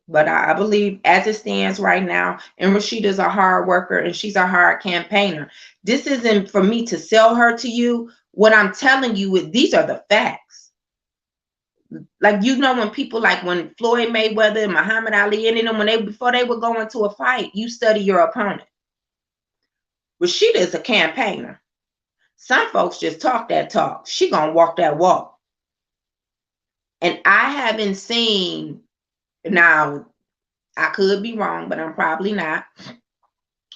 But I believe as it stands right now, and Rashida's a hard worker and she's a hard campaigner. This isn't for me to sell her to you. What I'm telling you is these are the facts. Like, when people when Floyd Mayweather and Muhammad Ali and them, before they would go into a fight, you study your opponent. Rashida is a campaigner. Some folks just talk that talk. She gonna walk that walk. And I haven't seen. Now, I could be wrong, but I'm probably not.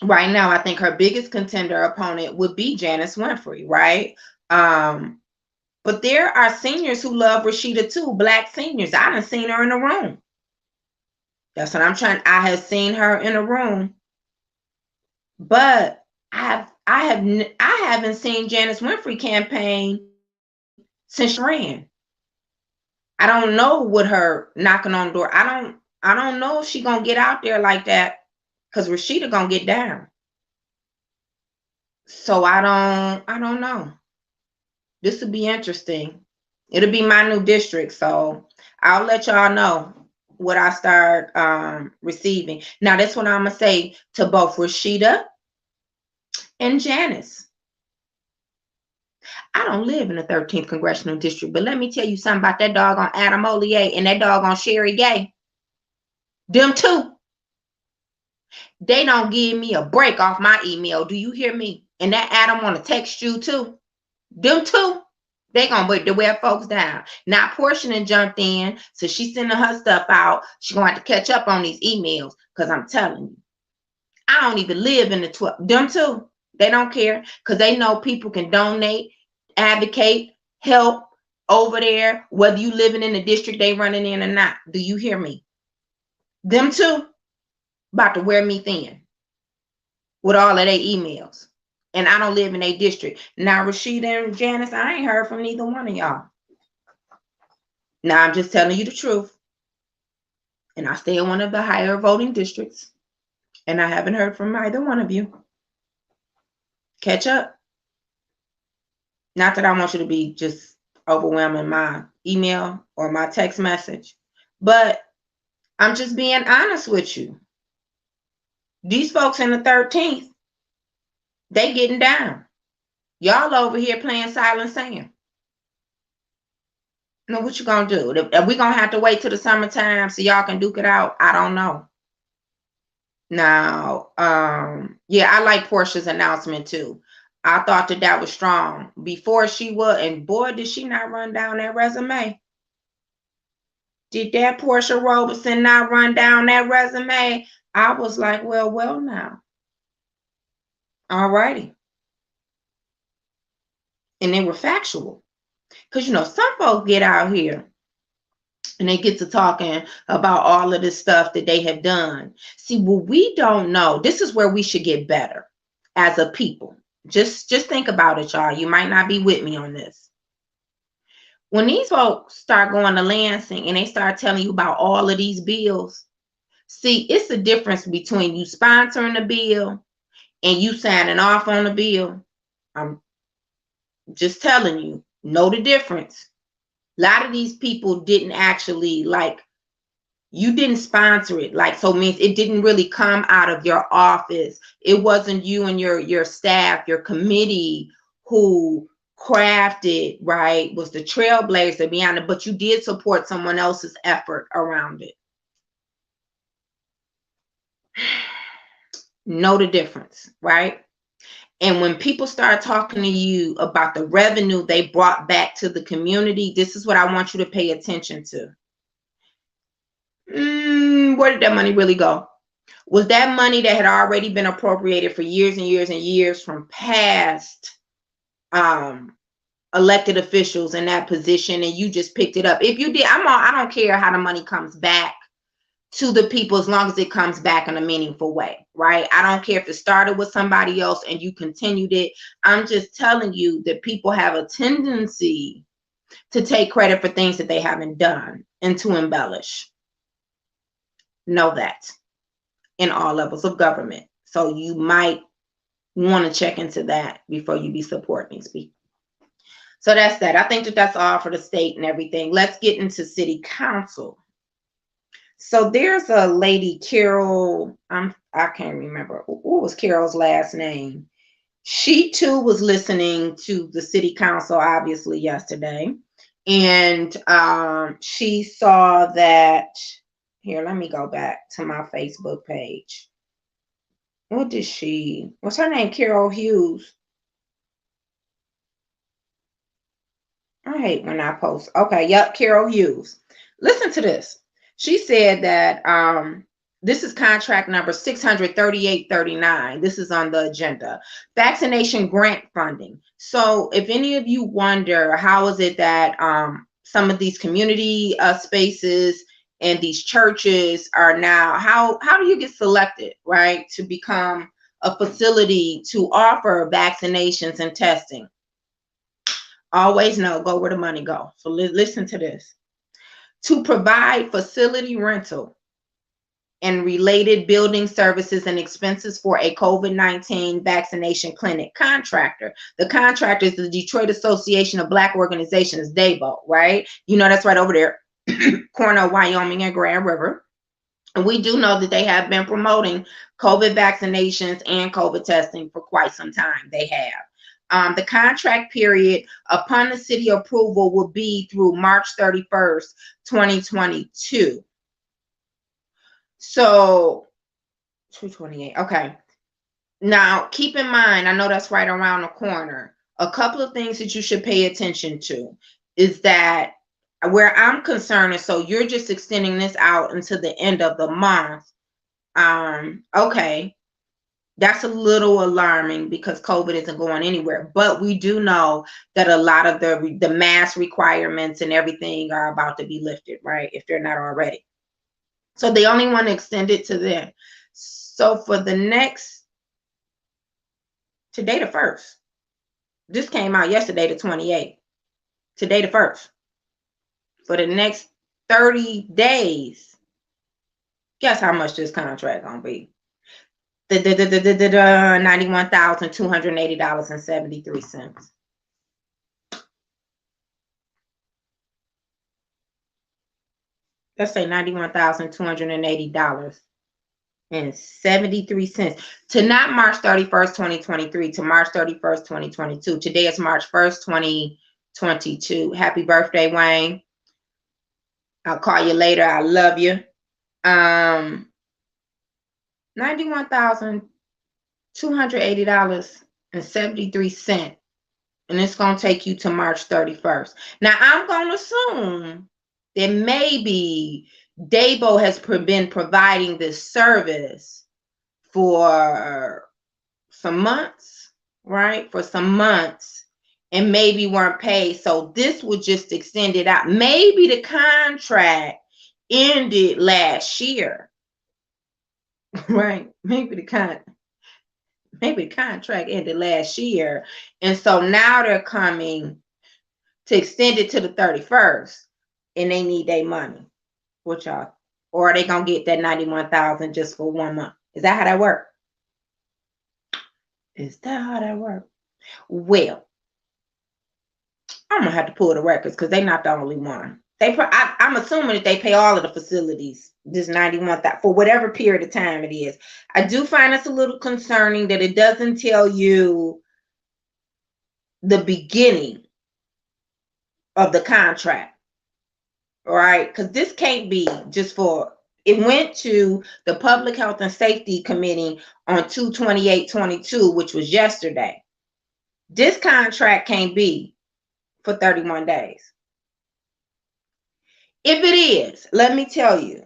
Right now, I think her biggest contender opponent would be Janice Winfrey, right? But there are seniors who love Rashida too, Black seniors. I done seen her in the room. That's what I'm trying. I have seen her in a room, but I haven't seen Janice Winfrey campaign since she ran. I don't know what her knocking on the door. I don't know if she gonna get out there like that, because Rashida gonna get down. So I don't know. This will be interesting. It'll be my new district, so I'll let y'all know what I start receiving. Now, that's what I'm gonna say to both Rashida and Janice. I don't live in the 13th congressional district, but let me tell you something about that doggone Adam Olier and that doggone Sherry Gay. Them two, they don't give me a break off my email. Do you hear me? And that Adam want to text you too. Them two, they gonna wear folks down. Now, Portia done jumped in, so she's sending her stuff out. She gonna have to catch up on these emails, because I'm telling you, I don't even live in the 12. Them two, they don't care, because they know people can donate, advocate, help over there, whether you living in the district they running in or not. Do you hear me? Them two about to wear me thin with all of their emails. And I don't live in a district. Now, Rashida and Janice, I ain't heard from neither one of y'all. Now, I'm just telling you the truth. And I stay in one of the higher voting districts. And I haven't heard from either one of you. Catch up. Not that I want you to be just overwhelming my email or my text message, but I'm just being honest with you. These folks in the 13th, they getting down. Y'all over here playing Silent Sam. Now, what you gonna do? Are we gonna have to wait till the summertime so y'all can duke it out? I don't know. Now, yeah, I like Portia's announcement too. I thought that was strong before she was, and boy, did she not run down that resume. Did that Portia Robertson not run down that resume? I was like, well now. All righty. And they were factual. Because, some folks get out here and they get to talking about all of this stuff that they have done. See, what we don't know, this is where we should get better as a people. Just think about it, y'all. You might not be with me on this. When these folks start going to Lansing and they start telling you about all of these bills, see, it's the difference between you sponsoring a bill and you signing off on a bill. I'm just telling you, know the difference. A lot of these people didn't actually, you didn't sponsor it. So it means it didn't really come out of your office. It wasn't you and your staff, your committee who crafted, right, was the trailblazer behind it, but you did support someone else's effort around it. Know the difference, right? And when people start talking to you about the revenue they brought back to the community, this is what I want you to pay attention to. Where did that money really go? Was that money that had already been appropriated for years and years and years from past elected officials in that position, and you just picked it up? If you did, I don't care how the money comes back to the people as long as it comes back in a meaningful way, right? I don't care if it started with somebody else and you continued it. I'm just telling you that people have a tendency to take credit for things that they haven't done and to embellish. Know that in all levels of government. So you might want to check into that before you be supporting these people. So that's that. I think that's all for the state and everything. Let's get into city council. So there's a lady, Carol, I can't remember what was Carol's last name. She too was listening to the city council, obviously, yesterday. And she saw that, here, let me go back to my Facebook page. What's her name? Carol Hughes. I hate when I post. Okay, yep, Carol Hughes. Listen to this. She said that this is contract number 63839. This is on the agenda. Vaccination grant funding. So if any of you wonder, how is it that some of these community spaces and these churches are now, how do you get selected, right, to become a facility to offer vaccinations and testing? Always know, go where the money goes. So listen to this. To provide facility rental and related building services and expenses for a COVID-19 vaccination clinic contractor. The contractor is the Detroit Association of Black Organizations, DABO, right? That's right over there, corner of Wyoming and Grand River. And we do know that they have been promoting COVID vaccinations and COVID testing for quite some time. They have. The contract period upon the city approval will be through March 31st, 2022. So 228. Okay. Now, keep in mind, I know that's right around the corner. A couple of things that you should pay attention to is that where I'm concerned is, so you're just extending this out until the end of the month. Okay. That's a little alarming because COVID isn't going anywhere. But we do know that a lot of the mask requirements and everything are about to be lifted, right? If they're not already. So they only want to extend it to then. So for the next, today the 1st. This came out yesterday, the 28th. Today the 1st. For the next 30 days, guess how much this contract gonna be? $91,280.73. Let's say $91,280.73 to not March 31st, 2023, to March 31st, 2022. Today is March 1st, 2022. Happy birthday, Wayne. I'll call you later. I love you. $91,280.73. And it's going to take you to March 31st. Now, I'm going to assume that maybe Dabo has been providing this service for some months, right? For some months, and maybe weren't paid. So this would just extend it out. Maybe the contract ended last year, right? Maybe the contract ended last year. And so now they're coming to extend it to the 31st, and they need their money. What y'all? Or are they gonna get that 91,000 just for 1 month? Is that how that works? Is that how that works? Well, I'm gonna have to pull the records because they're not the only one. I'm assuming that they pay all of the facilities this 91,000 for whatever period of time it is. I do find it's a little concerning that it doesn't tell you the beginning of the contract, right? Because this can't be just for. It went to the Public Health and Safety Committee on 2/28/22, which was yesterday. This contract can't be for 31 days. If it is, let me tell you,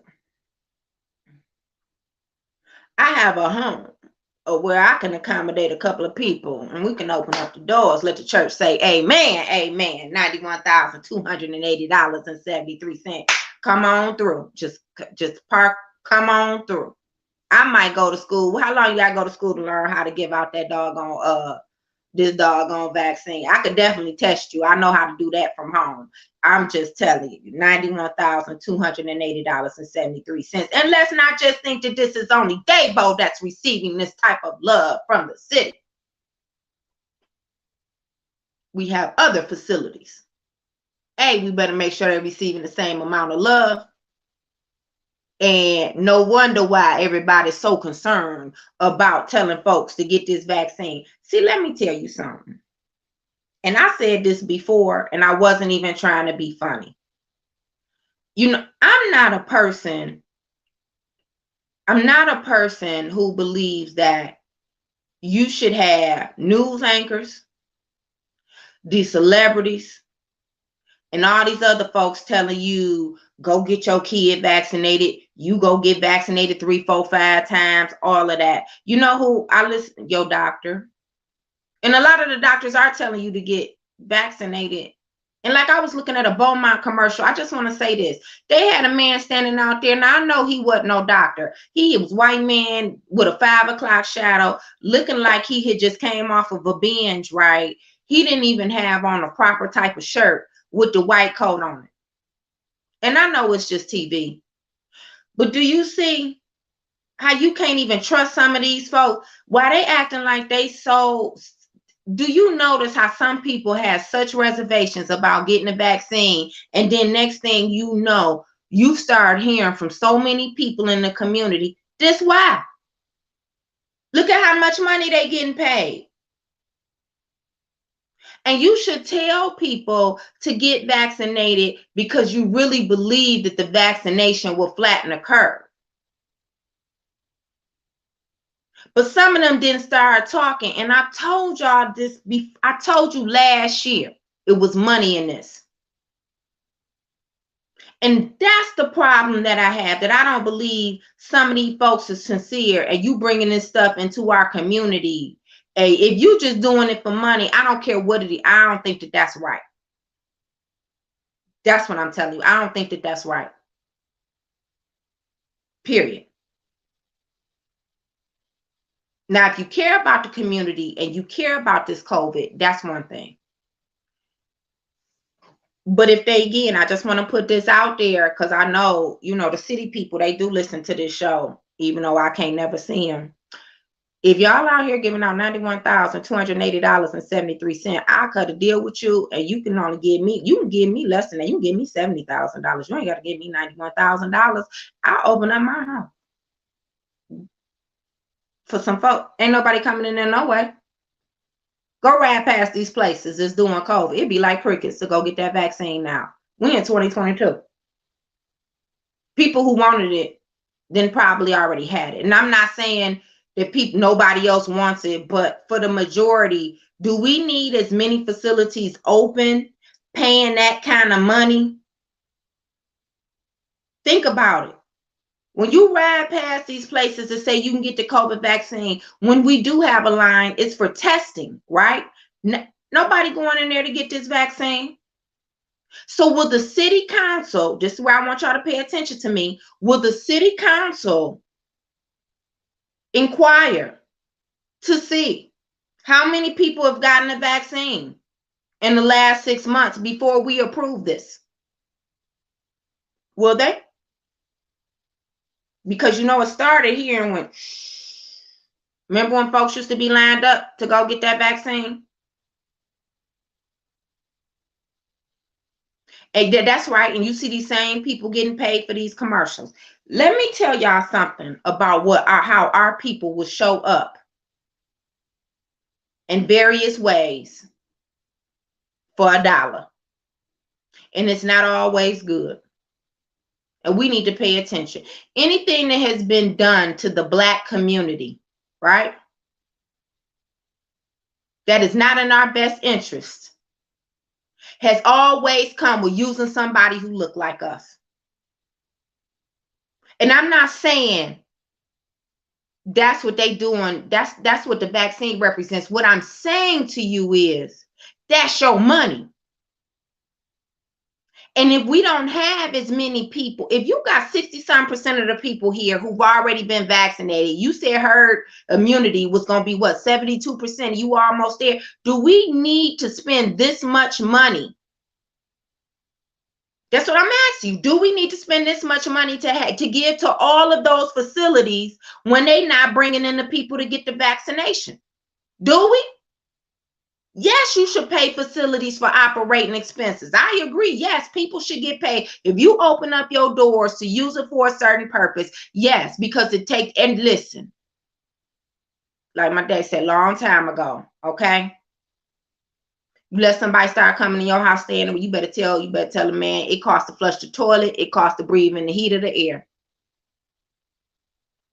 I have a home where I can accommodate a couple of people, and we can open up the doors. Let the church say amen, amen. $91,280.73. Come on through. Just park. Come on through. I might go to school. How long you gotta go to school to learn how to give out that doggone this doggone vaccine? I could definitely test you. I know how to do that from home. I'm just telling you, $91,280.73. And let's not just think that this is only Dabo that's receiving this type of love from the city. We have other facilities. Hey, we better make sure they're receiving the same amount of love. And no wonder why everybody's so concerned about telling folks to get this vaccine. See, let me tell you something. And I said this before, and I wasn't even trying to be funny. You know, I'm not a person who believes that you should have news anchors, these celebrities, and all these other folks telling you, go get your kid vaccinated. You go get vaccinated 3, 4, 5 times, all of that. You know who I listen? Your doctor. And a lot of the doctors are telling you to get vaccinated. And like I was looking at a Beaumont commercial, I just want to say this. They had a man standing out there. Now, I know he wasn't no doctor. He was white man with a 5 o'clock shadow, looking like he had just came off of a binge, right? He didn't even have on a proper type of shirt with the white coat on it. And I know it's just TV. But do you see how you can't even trust some of these folks? Why they acting like they so... Do you notice how some people have such reservations about getting a vaccine, and then next thing you know, you start hearing from so many people in the community, this why? Look at how much money they getting paid. And you should tell people to get vaccinated because you really believe that the vaccination will flatten the curve. But some of them didn't start talking. And I told y'all this, I told you last year, it was money in this. And that's the problem that I have, that I don't believe some of these folks are sincere, and you bringing this stuff into our community. Hey, if you just doing it for money, I don't care what it is. I don't think that that's right. That's what I'm telling you. I don't think that that's right. Period. Now, if you care about the community and you care about this COVID, that's one thing. But if they, again, I just want to put this out there because I know, you know, the city people, they do listen to this show, even though I can't never see them. If y'all out here giving out $91,280.73, I cut a deal with you, and you can only give me, you can give me less than that. You can give me $70,000. You ain't got to give me $91,000. I'll open up my house for some folk. Ain't nobody coming in there no way. Go ride past these places that's doing COVID. It'd be like crickets to go get that vaccine now. We in 2022. People who wanted it then probably already had it. And I'm not saying that nobody else wants it, but for the majority, do we need as many facilities open, paying that kind of money? Think about it. When you ride past these places to say you can get the COVID vaccine, when we do have a line, it's for testing, right? Nobody going in there to get this vaccine. So will the city council, this is where I want y'all to pay attention to me, will the city council inquire to see how many people have gotten the vaccine in the last 6 months before we approve this? Will they? Because you know it started here and went. Remember when folks used to be lined up to go get that vaccine? And that's right. And you see these same people getting paid for these commercials. Let me tell y'all something about how our people will show up in various ways for $1. And it's not always good. And we need to pay attention. Anything that has been done to the Black community, right, that is not in our best interest, has always come with using somebody who look like us. And I'm not saying that's what they doing. That's what the vaccine represents. What I'm saying to you is that's your money. And if we don't have as many people, if you got 60-some% of the people here who've already been vaccinated, you said herd immunity was going to be what, 72%? You almost there. Do we need to spend this much money? That's what I'm asking you. Do we need to spend this much money to give to all of those facilities when they're not bringing in the people to get the vaccination? Do we? Yes, you should pay facilities for operating expenses. I agree. Yes, people should get paid. If you open up your doors to use it for a certain purpose, yes, because it takes, and listen, like my dad said a long time ago, okay? You let somebody start coming in your house staying, you better tell the man it costs to flush the toilet, it costs to breathe in the heat of the air.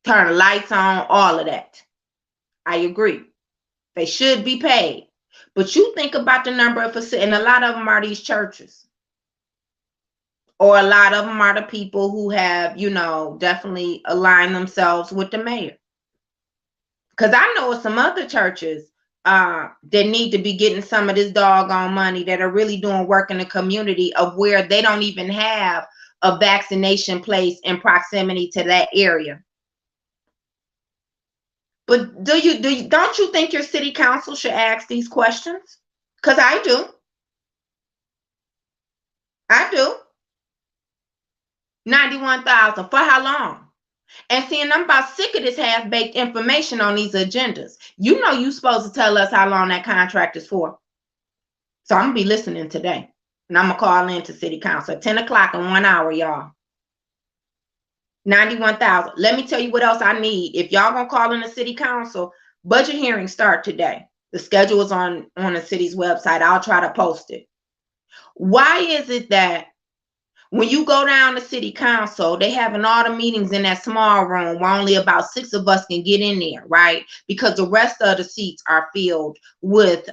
Turn the lights on, all of that. I agree. They should be paid. But you think about the number of facilities, and a lot of them are these churches. Or a lot of them are the people who have, definitely aligned themselves with the mayor. Because I know of some other churches that need to be getting some of this doggone money that are really doing work in the community of where they don't even have a vaccination place in proximity to that area. But don't you think your city council should ask these questions? Because I do. I do. 91,000 for how long? And seeing, I'm about sick of this half-baked information on these agendas. You know you're supposed to tell us how long that contract is for. So I'm gonna be listening today. And I'm gonna call in to city council at 10 o'clock in 1 hour, y'all. 91,000. Let me tell you what else I need. If y'all gonna call in the city council, budget hearings start today. The schedule is on the city's website. I'll try to post it. Why is it that when you go down to city council, they having all the meetings in that small room where only about 6 of us can get in there, right? Because the rest of the seats are filled with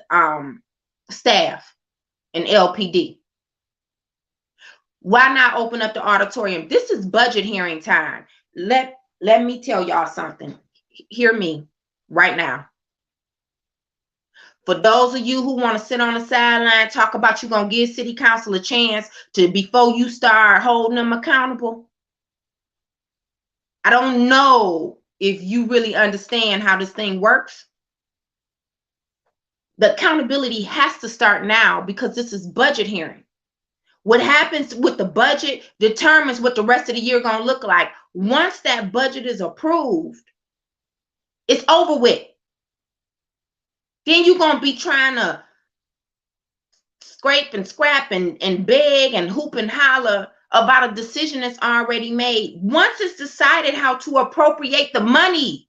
staff and LPD. Why not open up the auditorium? This is budget hearing time. Let me tell y'all something. Hear me right now. For those of you who want to sit on the sideline, talk about you going to give city council a chance to, before you start holding them accountable. I don't know if you really understand how this thing works. The accountability has to start now because this is budget hearing. What happens with the budget determines what the rest of the year going to look like. Once that budget is approved, It's over with. Then you're going to be trying to scrape and scrap and beg and hoop and holler about a decision that's already made. Once it's decided how to appropriate the money,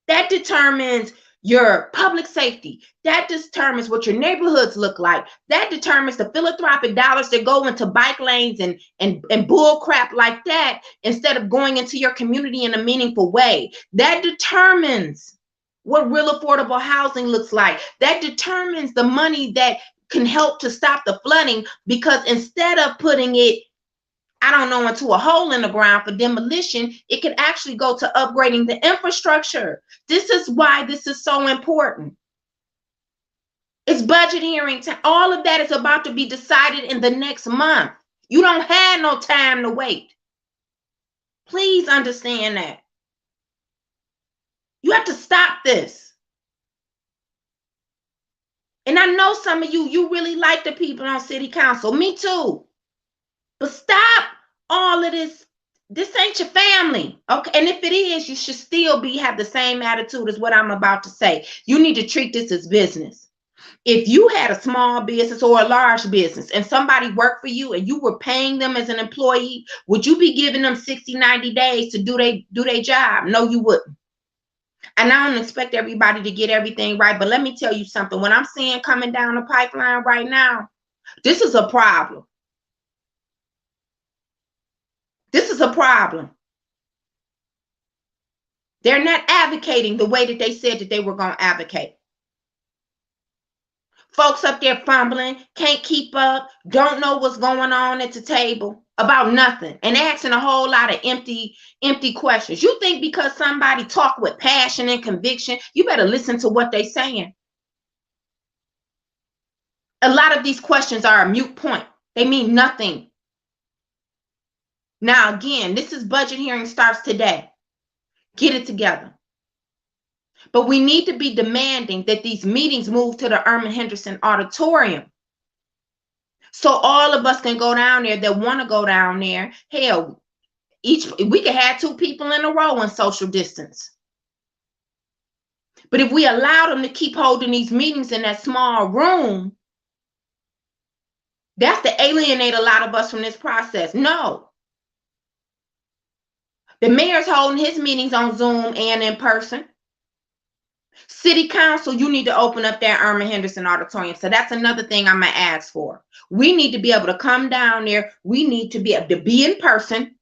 that determines your public safety. That determines what your neighborhoods look like. That determines the philanthropic dollars that go into bike lanes and bull crap like that, instead of going into your community in a meaningful way. That determines what real affordable housing looks like. That determines the money that can help to stop the flooding, because instead of putting it, I don't know, into a hole in the ground for demolition, it could actually go to upgrading the infrastructure. This is why this is so important. It's budget hearing time. All of that is about to be decided in the next month. You don't have no time to wait. Please understand that. You have to stop this. And I know some of you really like the people on city council. Me too. But stop all of this. This ain't your family, okay? And if it is, you should still have the same attitude as what I'm about to say. You need to treat this as business. If you had a small business or a large business and somebody worked for you and you were paying them as an employee, would you be giving them 60, 90 days to do their job? No, you wouldn't. And I don't expect everybody to get everything right, but let me tell you something. What I'm seeing coming down the pipeline right now, this is a problem. This is a problem. They're not advocating the way that they said that they were going to advocate. Folks up there fumbling, can't keep up, don't know what's going on at the table about nothing, and asking a whole lot of empty questions. You think because somebody talk with passion and conviction, you better listen to what they're saying. A lot of these questions are a mute point. They mean nothing. Now, again, this is budget hearing starts today. Get it together. But we need to be demanding that these meetings move to the Irma Henderson Auditorium, so all of us can go down there that want to go down there. Hell, we could have 2 people in a row in social distance. But if we allow them to keep holding these meetings in that small room, that's to alienate a lot of us from this process. No. The mayor's holding his meetings on Zoom and in person. City council, you need to open up that Irma Henderson Auditorium. So that's another thing I'm going to ask for. We need to be able to come down there. We need to be able to be in person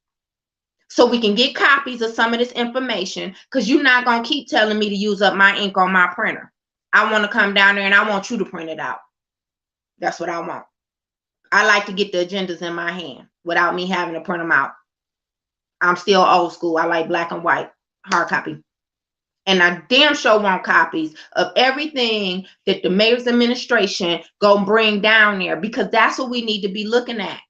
so we can get copies of some of this information, because you're not going to keep telling me to use up my ink on my printer. I want to come down there and I want you to print it out. That's what I want. I like to get the agendas in my hand without me having to print them out. I'm still old school. I like black and white, hard copy. And I damn sure want copies of everything that the mayor's administration gonna bring down there, because that's what we need to be looking at.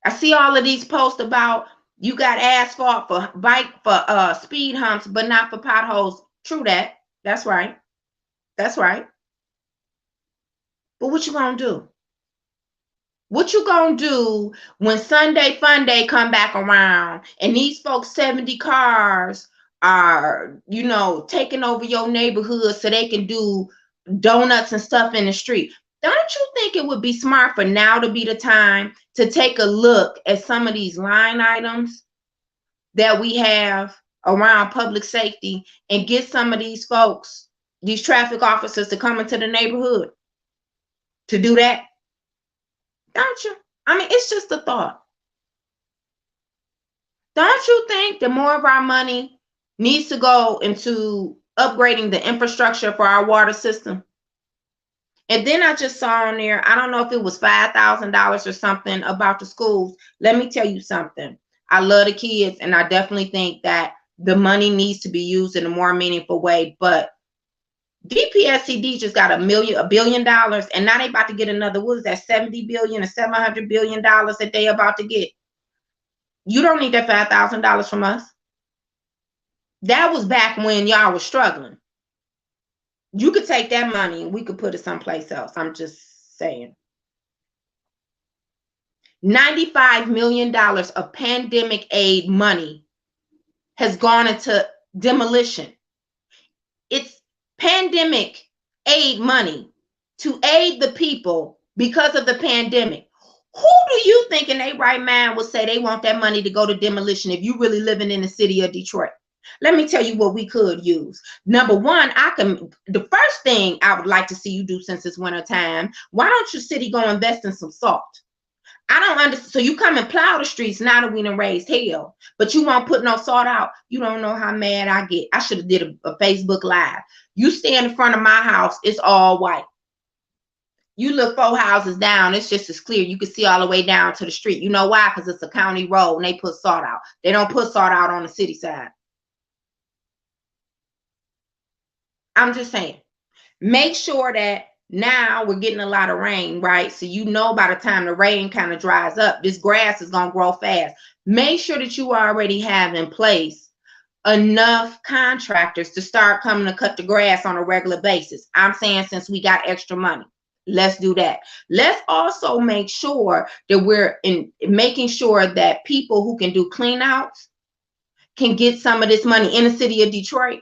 I see all of these posts about you got asphalt for speed humps, but not for potholes. True that. That's right. That's right. But what you gonna do? What you gonna do when Sunday Fun Day come back around and these folks 70 cars are, taking over your neighborhood so they can do donuts and stuff in the street? Don't you think it would be smart for now to be the time to take a look at some of these line items that we have around public safety and get some of these folks, these traffic officers, to come into the neighborhood to do that? Don't you? I mean, it's just a thought. Don't you think that more of our money needs to go into upgrading the infrastructure for our water system? And then I just saw on there, I don't know if it was $5,000 or something about the schools. Let me tell you something. I love the kids, and I definitely think that the money needs to be used in a more meaningful way. But DPSCD just got $1 billion, and now they about to get another, what is that, $70 billion or $700 billion that they about to get. You don't need that $5,000 from us. That was back when y'all was struggling. You could take that money and we could put it someplace else. I'm just saying. $95 million of pandemic aid money has gone into demolition. It's pandemic aid money to aid the people because of the pandemic. Who do you think in their right mind would say they want that money to go to demolition if you really living in the city of Detroit? Let me tell you what we could use. Number one, the first thing I would like to see you do since it's winter time, why don't your city go invest in some salt? I don't understand. So you come and plow the streets now that we done raised hell, but you won't put no salt out. You don't know how mad I get. I should have did a Facebook Live. You stand in front of my house, it's all white. You look 4 houses down, it's just as clear. You can see all the way down to the street. You know why? Because it's a county road and they put salt out. They don't put salt out on the city side. I'm just saying, make sure that now we're getting a lot of rain, right? So you know by the time the rain kind of dries up, this grass is going to grow fast. Make sure that you already have in place enough contractors to start coming to cut the grass on a regular basis. I'm saying since we got extra money, let's do that. Let's also make sure that we're making sure that people who can do clean outs can get some of this money in the city of Detroit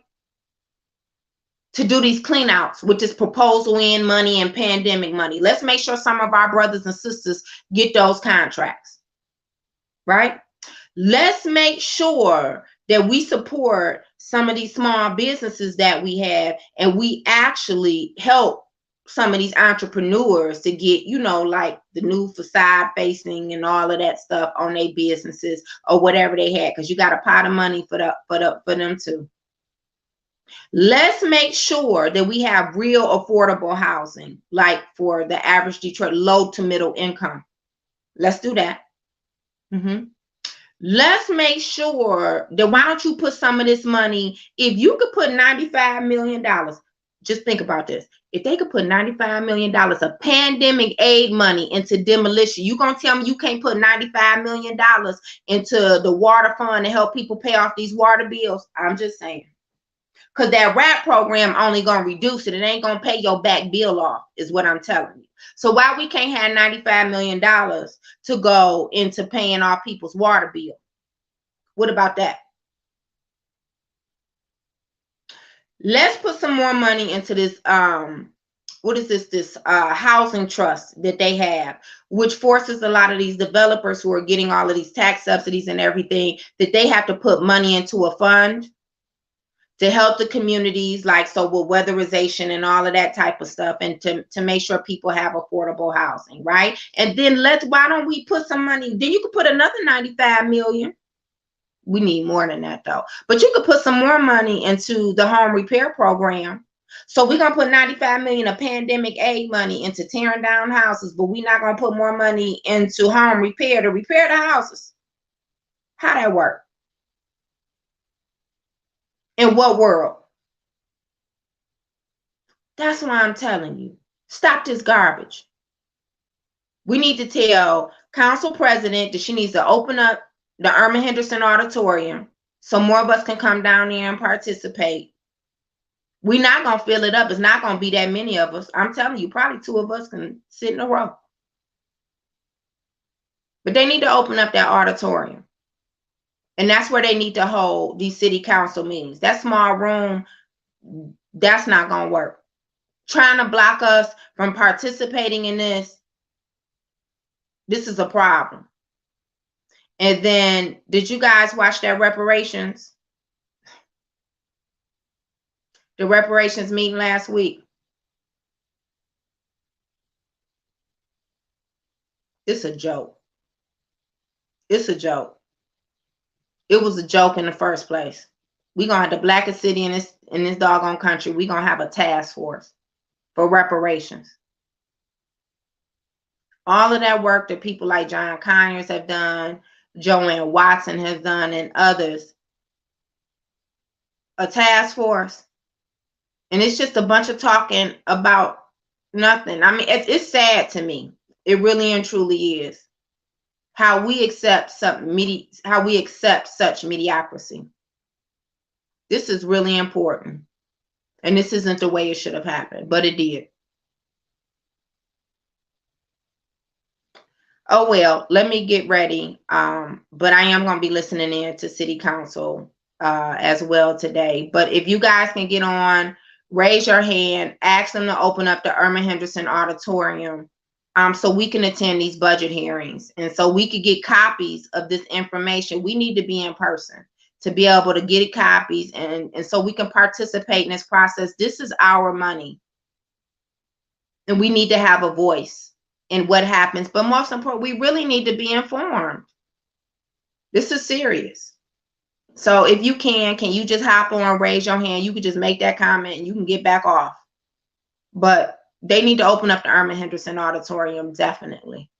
to do these clean outs with this proposal in money and pandemic money. Let's make sure some of our brothers and sisters get those contracts, right? Let's make sure that we support some of these small businesses that we have, and we actually help some of these entrepreneurs to get, you know, like the new facade facing and all of that stuff on their businesses or whatever they had, because you got a pot of money for them too. Let's make sure that we have real affordable housing, like for the average Detroit, low to middle income. Let's do that. Let's make sure that, why don't you put some of this money, if you could put $95 million, just think about this. If they could put $95 million of pandemic aid money into demolition, you gonna tell me you can't put $95 million into the water fund to help people pay off these water bills? I'm just saying. Because that RAP program only going to reduce it. It ain't going to pay your back bill off, is what I'm telling you. So why we can't have $95 million to go into paying off people's water bill? What about that? Let's put some more money into this, what is this housing trust that they have, which forces a lot of these developers who are getting all of these tax subsidies and everything, that they have to put money into a fund to help the communities, like, so with weatherization and all of that type of stuff, and to make sure people have affordable housing, right? And then why don't we put some money, then you could put another 95 million. We need more than that though, but you could put some more money into the home repair program. So we're gonna put 95 million of pandemic aid money into tearing down houses, but we're not gonna put more money into home repair to repair the houses. How that work? In what world? That's why I'm telling you, stop this garbage. We need to tell council president that she needs to open up the Irma Henderson Auditorium so more of us can come down there and participate. We're not going to fill it up. It's not going to be that many of us. I'm telling you, probably 2 of us can sit in a row. But they need to open up that auditorium. And that's where they need to hold these city council meetings. That small room, that's not going to work. Trying to block us from participating in this is a problem. And then, did you guys watch that reparations? The reparations meeting last week? It's a joke. It's a joke. It was a joke in the first place. We're gonna have the blackest city in this doggone country. We're gonna have a task force for reparations. All of that work that people like John Conyers have done, Joanne Watson has done, and others, a task force, and it's just a bunch of talking about nothing. I mean, it's sad to me. It really and truly is how we accept such mediocrity. This is really important, and this isn't the way it should have happened, but it did. Oh well, let me get ready. But I am going to be listening in to City Council as well today. But if you guys can get on, raise your hand, ask them to open up the Irma Henderson Auditorium, so we can attend these budget hearings, and so we could get copies of this information. We need to be in person to be able to get copies, and so we can participate in this process. This is our money, and we need to have a voice in what happens. But most important, we really need to be informed. This is serious. So if you can you just hop on, raise your hand? You can just make that comment and you can get back off. But they need to open up the Irma Henderson Auditorium, definitely.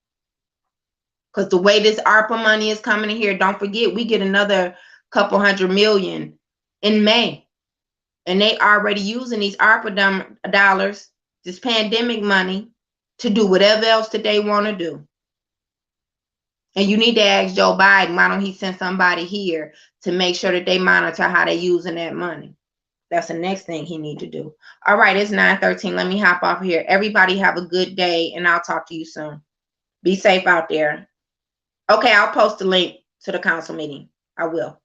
Because the way this ARPA money is coming in here, don't forget, we get another couple $100 million in May. And they already using these ARPA dollars, this pandemic money, to do whatever else that they want to do. And you need to ask Joe Biden, why don't he send somebody here to make sure that they monitor how they're using that money? That's the next thing he need to do. All right, it's 9:13. Let me hop off here. Everybody have a good day, and I'll talk to you soon. Be safe out there. Okay, I'll post the link to the council meeting. I will.